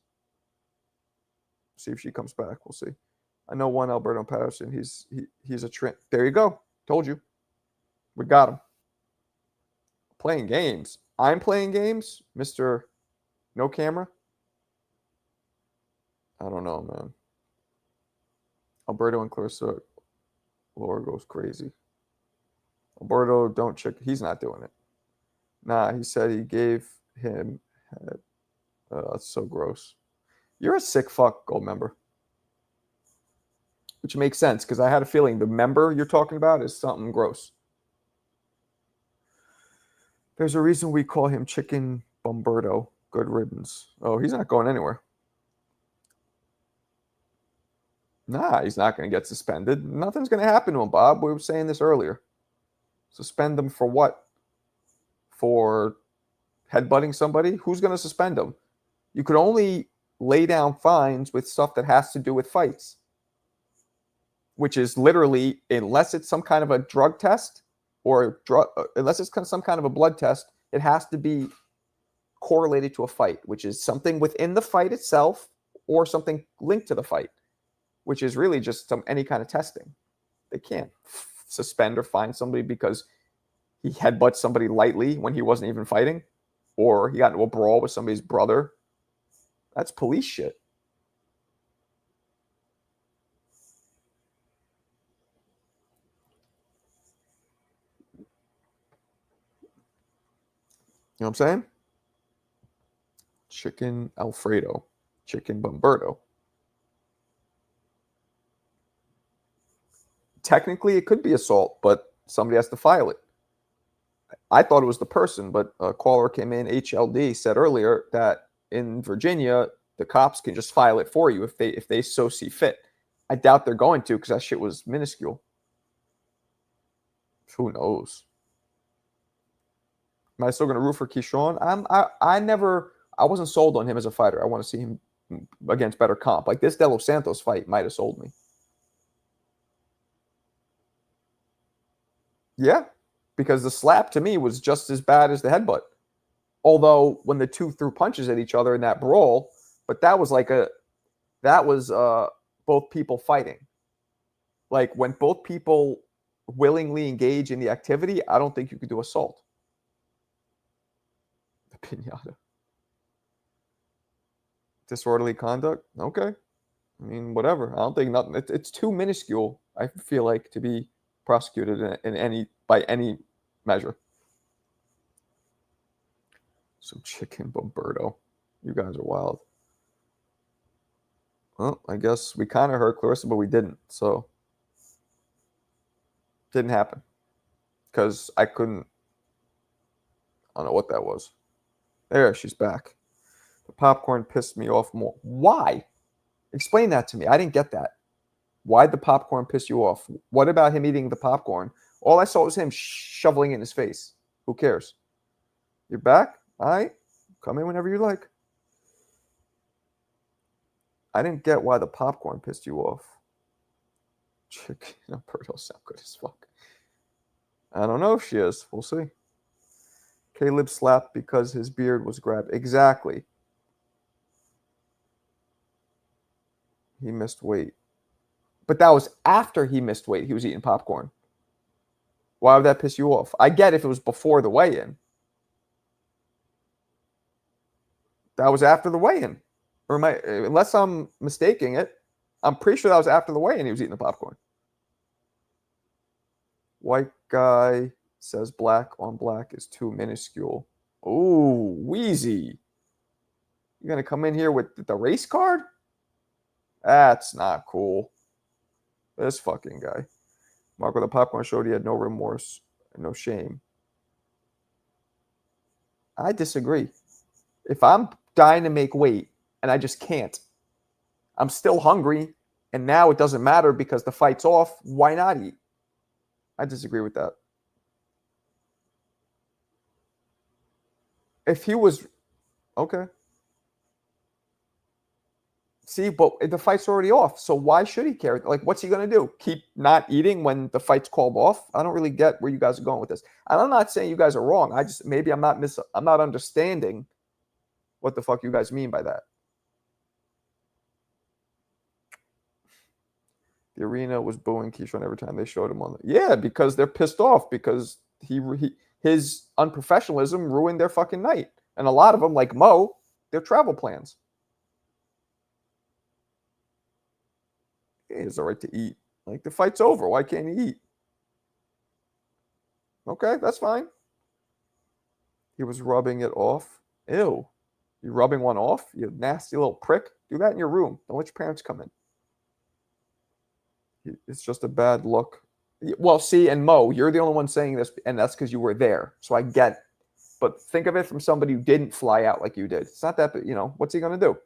See if she comes back. We'll see. I know one Alberto Patterson. He's a trend. There you go. Told you. We got him. Playing games. I'm playing games, Mr. No Camera. I don't know, man. Alberto and Clarissa. Laura goes crazy. Alberto, don't check. He's not doing it. Nah, he said he gave him head. That's so gross. You're a sick fuck, gold member. Which makes sense, because I had a feeling the member you're talking about is something gross. There's a reason we call him Chicken Bumberto. Good riddance. Oh, he's not going anywhere. Nah, he's not going to get suspended. Nothing's going to happen to him, Bob. We were saying this earlier. Suspend him for what? For headbutting somebody? Who's going to suspend him? You could only lay down fines with stuff that has to do with fights, which is literally, unless it's some kind of a drug test or unless it's some kind of a blood test, it has to be correlated to a fight, which is something within the fight itself or something linked to the fight, which is really just any kind of testing. They can't suspend or fine somebody because he headbutts somebody lightly when he wasn't even fighting, or he got into a brawl with somebody's brother. That's police shit. You know what I'm saying? Chicken Alfredo. Chicken Bumberto. Technically, it could be assault, but somebody has to file it. I thought it was the person, but a caller came in, HLD, said earlier that in Virginia, the cops can just file it for you if they so see fit. I doubt they're going to, because that shit was minuscule. Who knows? Am I still going to root for Keyshawn? I wasn't sold on him as a fighter. I want to see him against better comp. Like this De Los Santos fight might have sold me. Yeah, because the slap to me was just as bad as the headbutt. Although when the two threw punches at each other in that brawl, but that was both people fighting. Like when both people willingly engage in the activity, I don't think you could do assault. The pinata. Disorderly conduct? Okay. I mean, whatever. I don't think nothing. It's too minuscule, I feel like, to be prosecuted by any measure. Some chicken Bumberto. You guys are wild. Well, I guess we kind of heard Clarissa, but we didn't. So, didn't happen. Because I don't know what that was. There, she's back. The popcorn pissed me off more. Why? Explain that to me. I didn't get that. Why'd the popcorn piss you off? What about him eating the popcorn? All I saw was him shoveling it in his face. Who cares? You're back? All right. Come in whenever you like. I didn't get why the popcorn pissed you off. Chicken Alberto sound good as fuck. I don't know if she is. We'll see. Caleb slapped because his beard was grabbed. Exactly. He missed weight. But that was after he missed weight. He was eating popcorn. Why would that piss you off? I get if it was before the weigh-in. That was after the weigh-in. Or unless I'm mistaking it, I'm pretty sure that was after the weigh-in he was eating the popcorn. White guy says black on black is too minuscule. Ooh, Wheezy. You're going to come in here with the race card? That's not cool. This fucking guy. Marco the popcorn showed he had no remorse and no shame. I disagree. If I'm dying to make weight and I just can't, I'm still hungry, and now it doesn't matter because the fight's off, why not eat? I disagree with that. If he was... Okay. See, but the fight's already off, so why should he care? Like, what's he going to do? Keep not eating when the fight's called off? I don't really get where you guys are going with this. And I'm not saying you guys are wrong. I just... Maybe I'm not understanding what the fuck you guys mean by that. The arena was booing Keyshawn every time they showed him on the... Yeah, because they're pissed off because his unprofessionalism ruined their fucking night. And a lot of them, like Mo, their travel plans. He has the right to eat. Like, the fight's over. Why can't he eat? Okay, that's fine. He was rubbing it off. Ew. You rubbing one off? You nasty little prick. Do that in your room. Don't let your parents come in. It's just a bad look. Well, see, and Mo, you're the only one saying this, and that's because you were there. So I get it. But think of it from somebody who didn't fly out like you did. It's not that, you know, what's he going to do?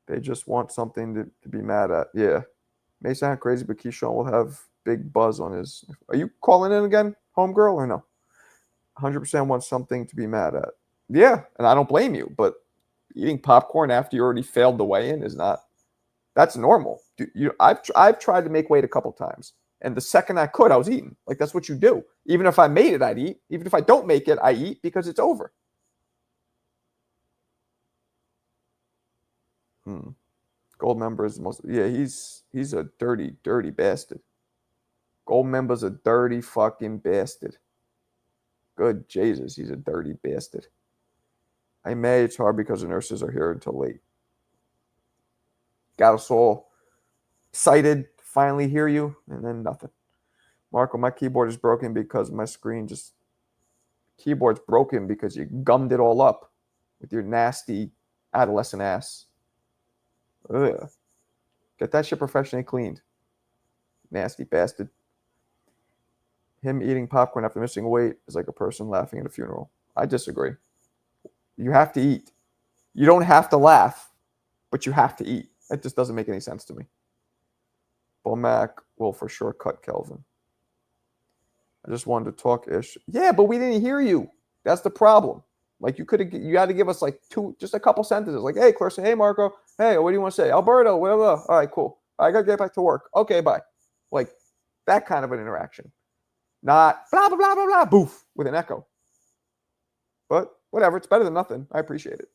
They just want something to be mad at. Yeah. May sound crazy, but Keyshawn will have big buzz on his... Are you calling in again, homegirl, or no? 100% wants something to be mad at. Yeah, and I don't blame you, but eating popcorn after you already failed the weigh-in is not... That's normal. I've tried to make weight a couple times, and the second I could, I was eating. Like, that's what you do. Even if I made it, I'd eat. Even if I don't make it, I eat because it's over. Gold member is the most... Yeah, he's a dirty, dirty bastard. Gold member's a dirty fucking bastard. Good Jesus, he's a dirty bastard. I may, it's hard because the nurses are here until late. Got us all excited, finally hear you, and then nothing. Marco, my keyboard is broken because my screen just... Keyboard's broken because you gummed it all up with your nasty adolescent ass. Ugh. Get that shit professionally cleaned. Nasty bastard. Him eating popcorn after missing weight is like a person laughing at a funeral. I disagree. You have to eat. You don't have to laugh, but you have to eat. That just doesn't make any sense to me. Bomac will for sure cut Kelvin. I just wanted to talk ish. Yeah, but we didn't hear you. That's the problem. Like, you had to give us like just a couple sentences. Like, hey, Clarissa, hey, Marco, hey, what do you want to say? Alberto, whatever. All right, cool. I got to get back to work. Okay, bye. Like, that kind of an interaction. Not blah, blah, blah, blah, blah, boof, with an echo. But whatever, it's better than nothing. I appreciate it.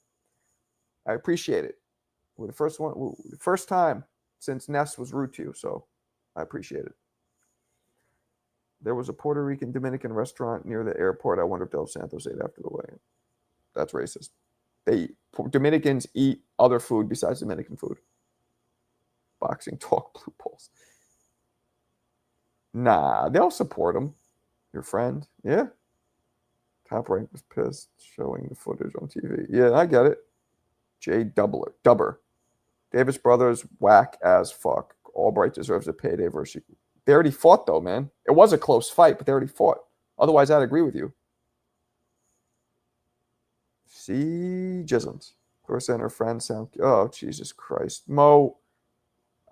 I appreciate it. We're the first time since Ness was rude to you, so I appreciate it. There was a Puerto Rican Dominican restaurant near the airport. I wonder if Del Santos ate after the weigh-in. That's racist. Dominicans eat other food besides Dominican food. Boxing talk, blue balls. Nah, they'll support him. Your friend, yeah. Top Rank was pissed showing the footage on TV. Yeah, I get it. Jay Dubber. Davis brothers whack as fuck. Albright deserves a payday versus... They already fought, though, man. It was a close fight, but they already fought. Otherwise, I'd agree with you. See, Jisms. Clarissa and her friend sound... Oh, Jesus Christ. Mo,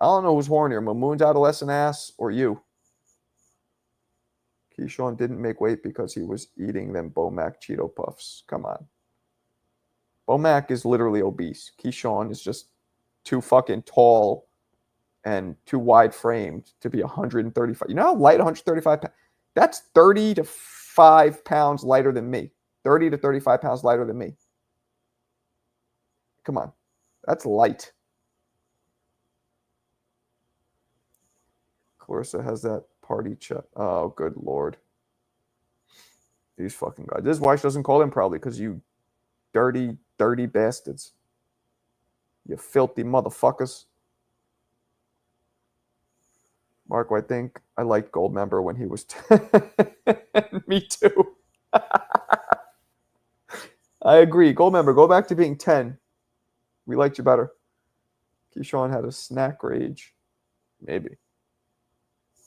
I don't know who's hornier, Mamoon's adolescent ass or you. Keyshawn didn't make weight because he was eating them Bomac Cheeto Puffs. Come on. Bomac is literally obese. Keyshawn is just too fucking tall and too wide framed to be 135. You know how light 135 pounds? That's 30 to 5 pounds lighter than me. 30 to 35 pounds lighter than me. Come on. That's light. Clarissa has that party chat. Oh, good Lord. These fucking guys. This is why she doesn't call them probably, because you dirty, dirty bastards. You filthy motherfuckers. Marco, I think I liked Goldmember when he was 10. Me too. I agree. Goldmember, go back to being 10. We liked you better. Keyshawn had a snack rage. Maybe.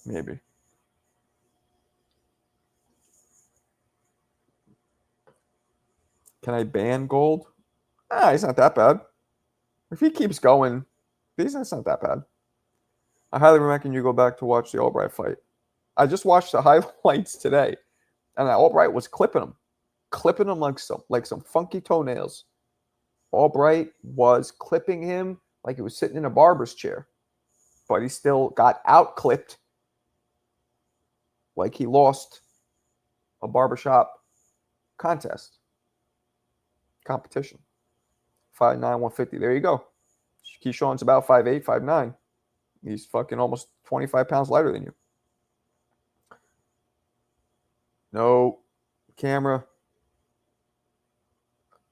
Maybe. Can I ban Gold? He's not that bad. If he keeps going, that's not that bad. I highly recommend you go back to watch the Albright fight. I just watched the highlights today, and Albright was clipping him like some funky toenails. Albright was clipping him like he was sitting in a barber's chair, but he still got out clipped like he lost a barbershop competition. 5'9", 150. There you go. Keyshawn's about 5'8", 5'9". He's fucking almost 25 pounds lighter than you. No camera.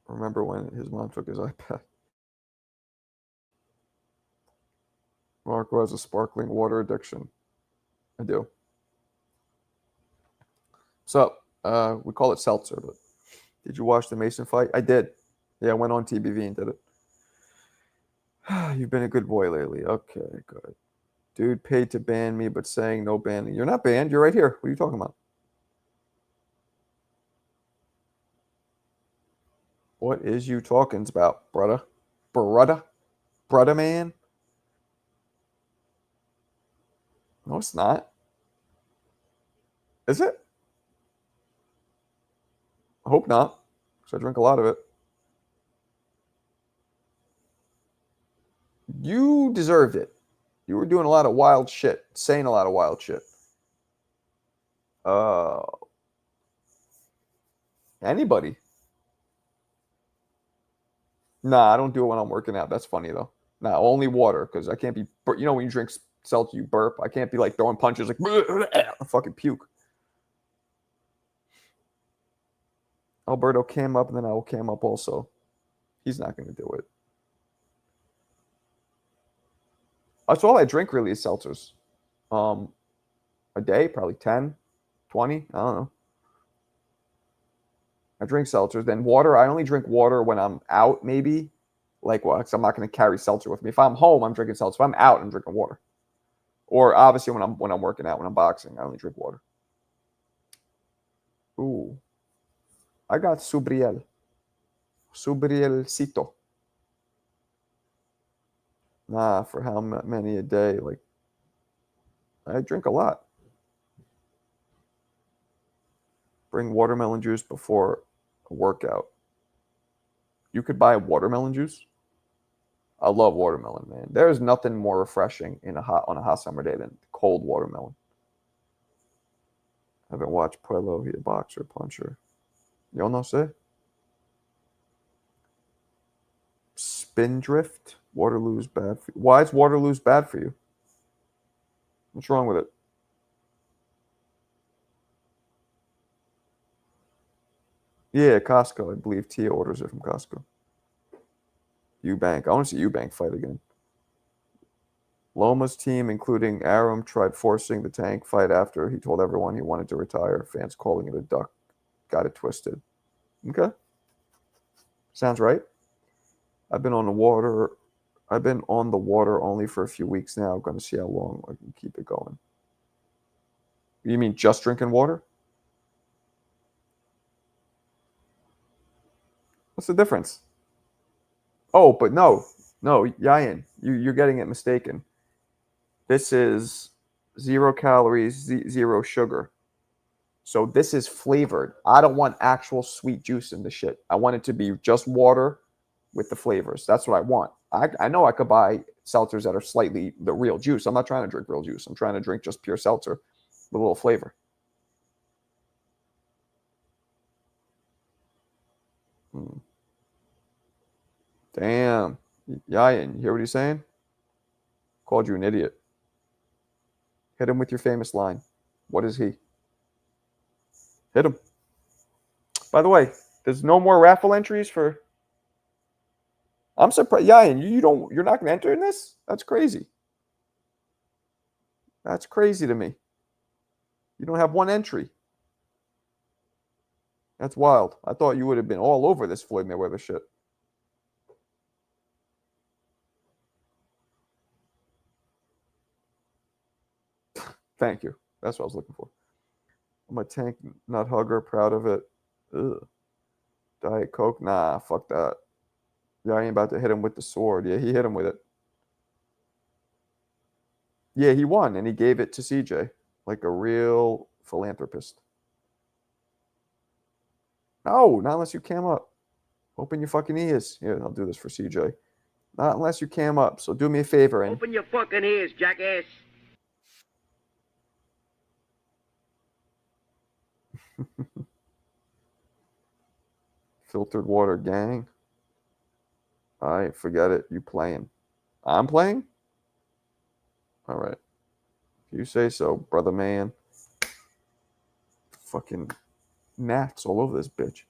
Remember when his mom took his iPad? Marco has a sparkling water addiction. I do. So, we call it seltzer, but did you watch the Mason fight? I did. Yeah, I went on TBV and did it. You've been a good boy lately. Okay, good. Dude paid to ban me, but saying no banning. You're not banned. You're right here. What are you talking about? What is you talking about, brother? Brother man? No, it's not. Is it? I hope not, because I drink a lot of it. You deserved it. You were doing a lot of wild shit, saying a lot of wild shit. Anybody? Nah, I don't do it when I'm working out. That's funny, though. Nah, only water, because I can't be... You know when you drink seltzer, you burp. I can't be, like, throwing punches like... I fucking puke. Alberto cam up, and then I will cam up also. He's not going to do it. That's all I drink, really, is seltzers. A day, probably 10, 20. I don't know. I drink seltzers. Then water, I only drink water when I'm out, maybe. Like, well, because I'm not going to carry seltzer with me. If I'm home, I'm drinking seltzer. If I'm out, I'm drinking water. Or obviously when I'm working out, when I'm boxing, I only drink water. Ooh. I got Subriel. Subrielcito. Nah, for how many a day? Like, I drink a lot. Bring watermelon juice before a workout. You could buy watermelon juice. I love watermelon, man. There's nothing more refreshing on a hot summer day than cold watermelon. I haven't watched Puello. He a boxer, puncher. Yo no sé. Spindrift. Waterloo's bad for you. Why is Waterloo's bad for you? What's wrong with it? Yeah, Costco. I believe Tia orders it from Costco. Eubank. I want to see Eubank fight again. Loma's team, including Aram, tried forcing the Tank fight after he told everyone he wanted to retire. Fans calling it a duck. Got it twisted. Okay. Sounds right. I've been on the water only for a few weeks now. I'm going to see how long I can keep it going. You mean just drinking water? What's the difference? Oh, but no, Yayan, you're getting it mistaken. This is 0 calories, 0 sugar. So this is flavored. I don't want actual sweet juice in the shit. I want it to be just water with the flavors. That's what I want. I know I could buy seltzers that are slightly the real juice. I'm not trying to drink real juice. I'm trying to drink just pure seltzer with a little flavor. Damn. Yayan, you hear what he's saying? Called you an idiot. Hit him with your famous line. What is he? Hit him. By the way, there's no more raffle entries for... I'm surprised. Yayan, you're not going to enter in this? That's crazy. That's crazy to me. You don't have one entry. That's wild. I thought you would have been all over this Floyd Mayweather shit. Thank you. That's what I was looking for. I'm a tank nut hugger, proud of it. Ugh. Diet Coke? Nah, fuck that. Yeah, I ain't about to hit him with the sword. Yeah, he hit him with it. Yeah, he won, and he gave it to CJ like a real philanthropist. No, not unless you cam up. Open your fucking ears. Here, I'll do this for CJ. Not unless you cam up. So do me a favor and open your fucking ears, jackass. Filtered water gang. All right, forget it. You playing. I'm playing? All right. If you say so, brother man. Fucking gnats all over this bitch.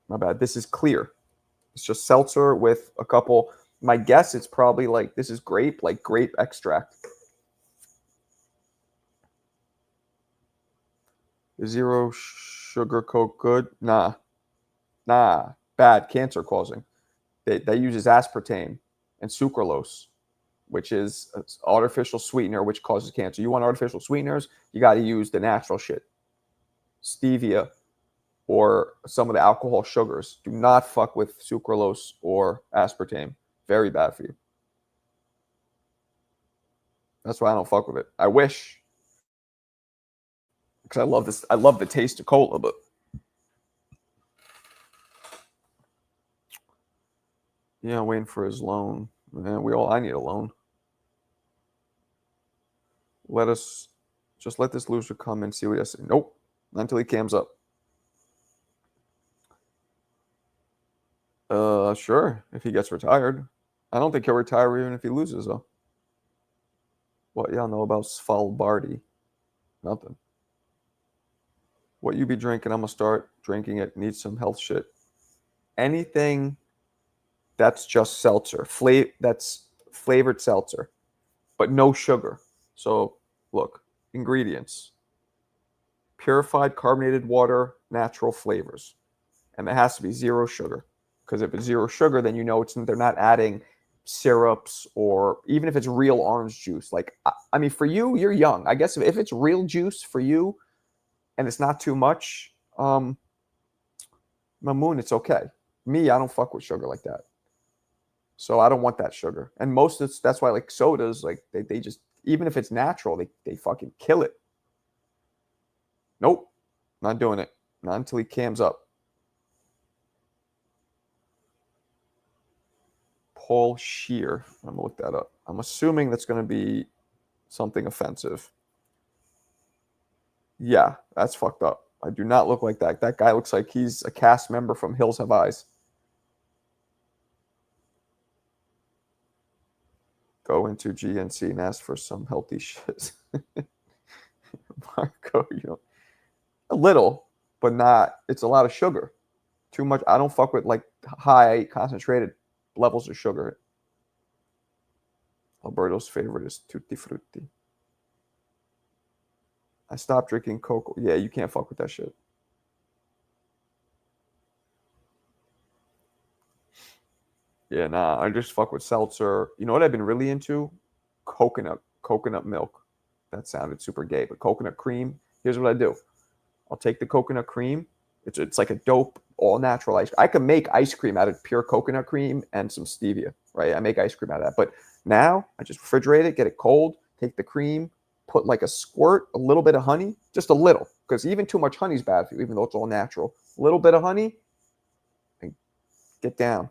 My bad. This is clear. It's just seltzer with a couple. My guess it's probably like this is grape, like grape extract. Is zero sugar Coke good? Nah. Bad. Cancer causing. That uses aspartame and sucralose, which is an artificial sweetener, which causes cancer. You want artificial sweeteners? You got to use the natural shit. Stevia or some of the alcohol sugars. Do not fuck with sucralose or aspartame. Very bad for you. That's why I don't fuck with it. I wish. Because I love this. I love the taste of cola, but yeah, waiting for his loan. Man, I need a loan. Let this loser come and see what he has to say. Nope. Not until he cams up. Sure. If he gets retired. I don't think he'll retire even if he loses, though. What y'all know about Svalbardi? Nothing. What you be drinking, I'm going to start drinking it. Need some health shit. Anything that's just seltzer. That's flavored seltzer. But no sugar. So, look. Ingredients. Purified carbonated water, natural flavors. And it has to be zero sugar. Because if it's zero sugar, then you know they're not adding syrups or even if it's real orange juice. Like, I mean, for you, you're young. I guess if it's real juice for you and it's not too much, Mamoon, it's okay. Me, I don't fuck with sugar like that. So I don't want that sugar. And that's why like sodas, like they just, even if it's natural, they fucking kill it. Nope. Not doing it. Not until he cams up. Paul Shear. I'm going to look that up. I'm assuming that's going to be something offensive. Yeah, that's fucked up. I do not look like that. That guy looks like he's a cast member from Hills Have Eyes. Go into GNC and ask for some healthy shit. Marco, a little, but not. It's a lot of sugar. Too much. I don't fuck with like high concentrated levels of sugar. Alberto's favorite is Tutti Frutti. I stopped drinking Coke. Yeah, you can't fuck with that shit. Yeah, nah, I just fuck with seltzer. You know what I've been really into? Coconut milk. That sounded super gay, but coconut cream. Here's what I do. I'll take the coconut cream. It's like a dope, all natural ice. I can make ice cream out of pure coconut cream and some stevia, right? I make ice cream out of that. But now I just refrigerate it, get it cold, take the cream, put like a squirt, a little bit of honey, just a little, because even too much honey is bad for you, even though it's all natural. A little bit of honey, and get down.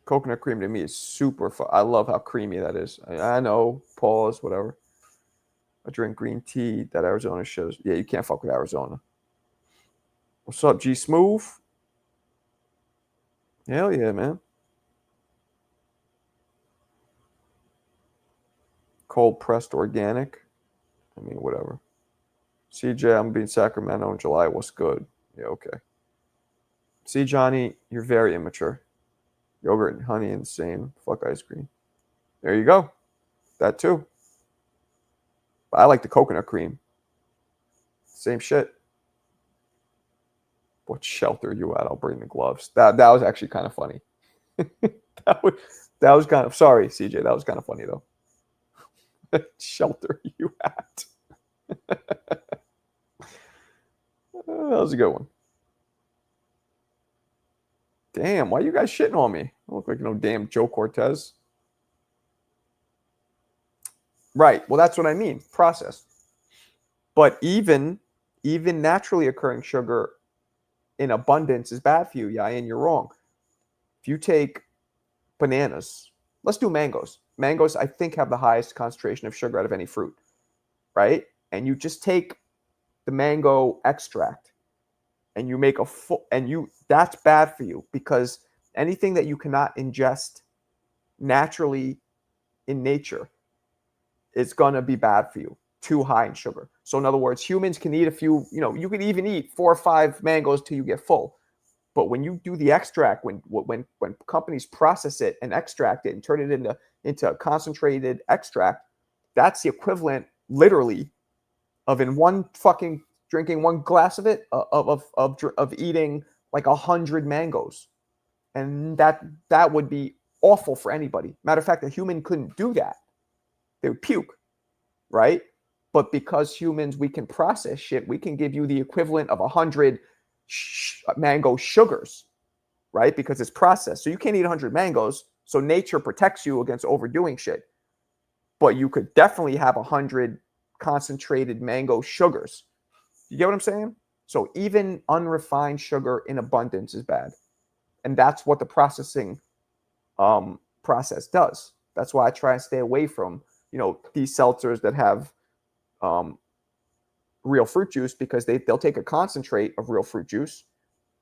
Coconut cream to me is super fun. I love how creamy that is. I know, pause, whatever. I drink green tea. That Arizona shows. Yeah, you can't fuck with Arizona. What's up, G Smooth? Hell yeah, man. Cold pressed organic. I mean, whatever. CJ, I'm being Sacramento in July. What's good? Yeah, okay. See, Johnny, you're very immature. Yogurt and honey in the same. Fuck ice cream. There you go. That too. But I like the coconut cream. Same shit. What shelter are you at? I'll bring the gloves. That was actually kind of funny. that was kind of, sorry, CJ. That was kind of funny though. Shelter are you at? That was a good one. Damn, why are you guys shitting on me? I look like no damn Joe Cortez. Right. Well, that's what I mean. Processed. But even naturally occurring sugar in abundance is bad for you. Yeah, and you're wrong. If you take bananas, let's do mangoes. Mangoes, I think, have the highest concentration of sugar out of any fruit, right? And you just take the mango extract and you make a full, that's bad for you, because anything that you cannot ingest naturally in nature is going to be bad for you. Too high in sugar. So in other words, humans can eat a few, you can even eat 4 or 5 mangoes till you get full. But when you do the extract, when companies process it and extract it and turn it into a concentrated extract, that's the equivalent, literally, of drinking one glass of it, of eating like 100 mangoes, and that would be awful for anybody. Matter of fact, a human couldn't do that; they would puke, right? But because humans, we can process shit, we can give you the equivalent of 100 mango sugars, right? Because it's processed. So you can't eat 100 mangoes. So nature protects you against overdoing shit. But you could definitely have 100 concentrated mango sugars. You get what I'm saying? So even unrefined sugar in abundance is bad. And that's what the processing process does. That's why I try and stay away from, these seltzers that have real fruit juice, because they'll take a concentrate of real fruit juice,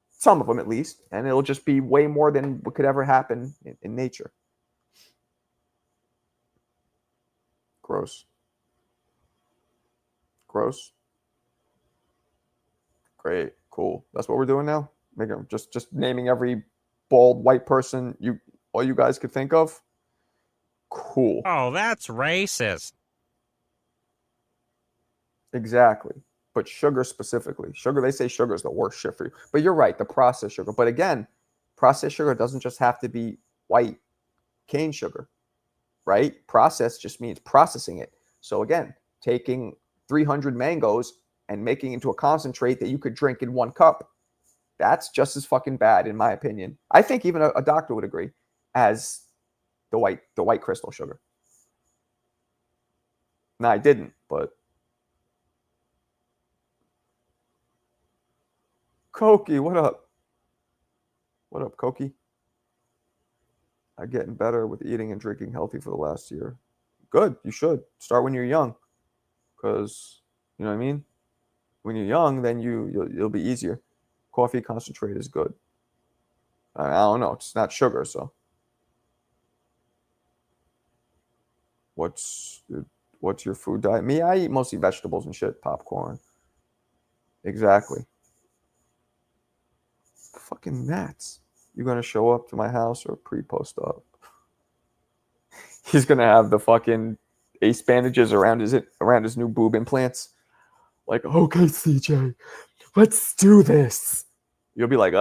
some of them at least, and it'll just be way more than what could ever happen in nature. Gross. Great. Cool. That's what we're doing now. Just naming every bald white person all you guys could think of. Cool. Oh, that's racist. Exactly. But sugar specifically. Sugar, they say sugar is the worst shit for you. But you're right, the processed sugar. But again, processed sugar doesn't just have to be white cane sugar, right? Processed just means processing it. So again, taking 300 mangoes and making into a concentrate that you could drink in 1 cup, that's just as fucking bad, in my opinion. I think even a doctor would agree, as the white crystal sugar. No, I didn't, but Koki, what up? What up, Koki? I'm getting better with eating and drinking healthy for the last year. Good, you should. Start when you're young. Because, you know what I mean? When you're young, then you'll be easier. Coffee concentrate is good. I don't know. It's not sugar, so. What's your food diet? Me, I eat mostly vegetables and shit. Popcorn. Exactly. Fucking gnats. You gonna show up to my house or pre-post up? He's gonna have the fucking ace bandages around his new boob implants. Like, okay, CJ, let's do this. You'll be like,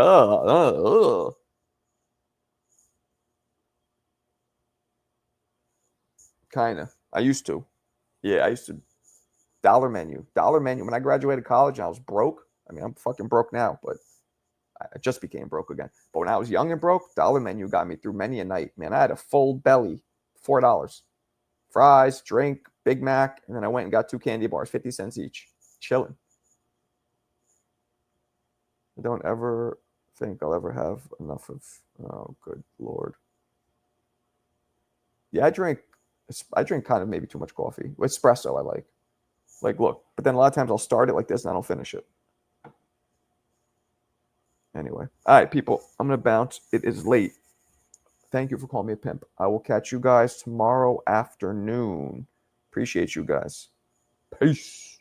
Kinda. I used to. Yeah, I used to. Dollar menu. When I graduated college and I was broke. I mean, I'm fucking broke now, but I just became broke again. But when I was young and broke, Dollar Menu got me through many a night. Man, I had a full belly, $4. fries, drink, Big Mac, and then I went and got 2 candy bars, 50 cents each. Chilling. I don't ever think I'll ever have enough of, oh, good Lord. Yeah, I drink kind of maybe too much coffee. Espresso I like. Like, look, but then a lot of times I'll start it like this and I don't finish it. Anyway. All right, people, I'm going to bounce. It is late. Thank you for calling me a pimp. I will catch you guys tomorrow afternoon. Appreciate you guys. Peace.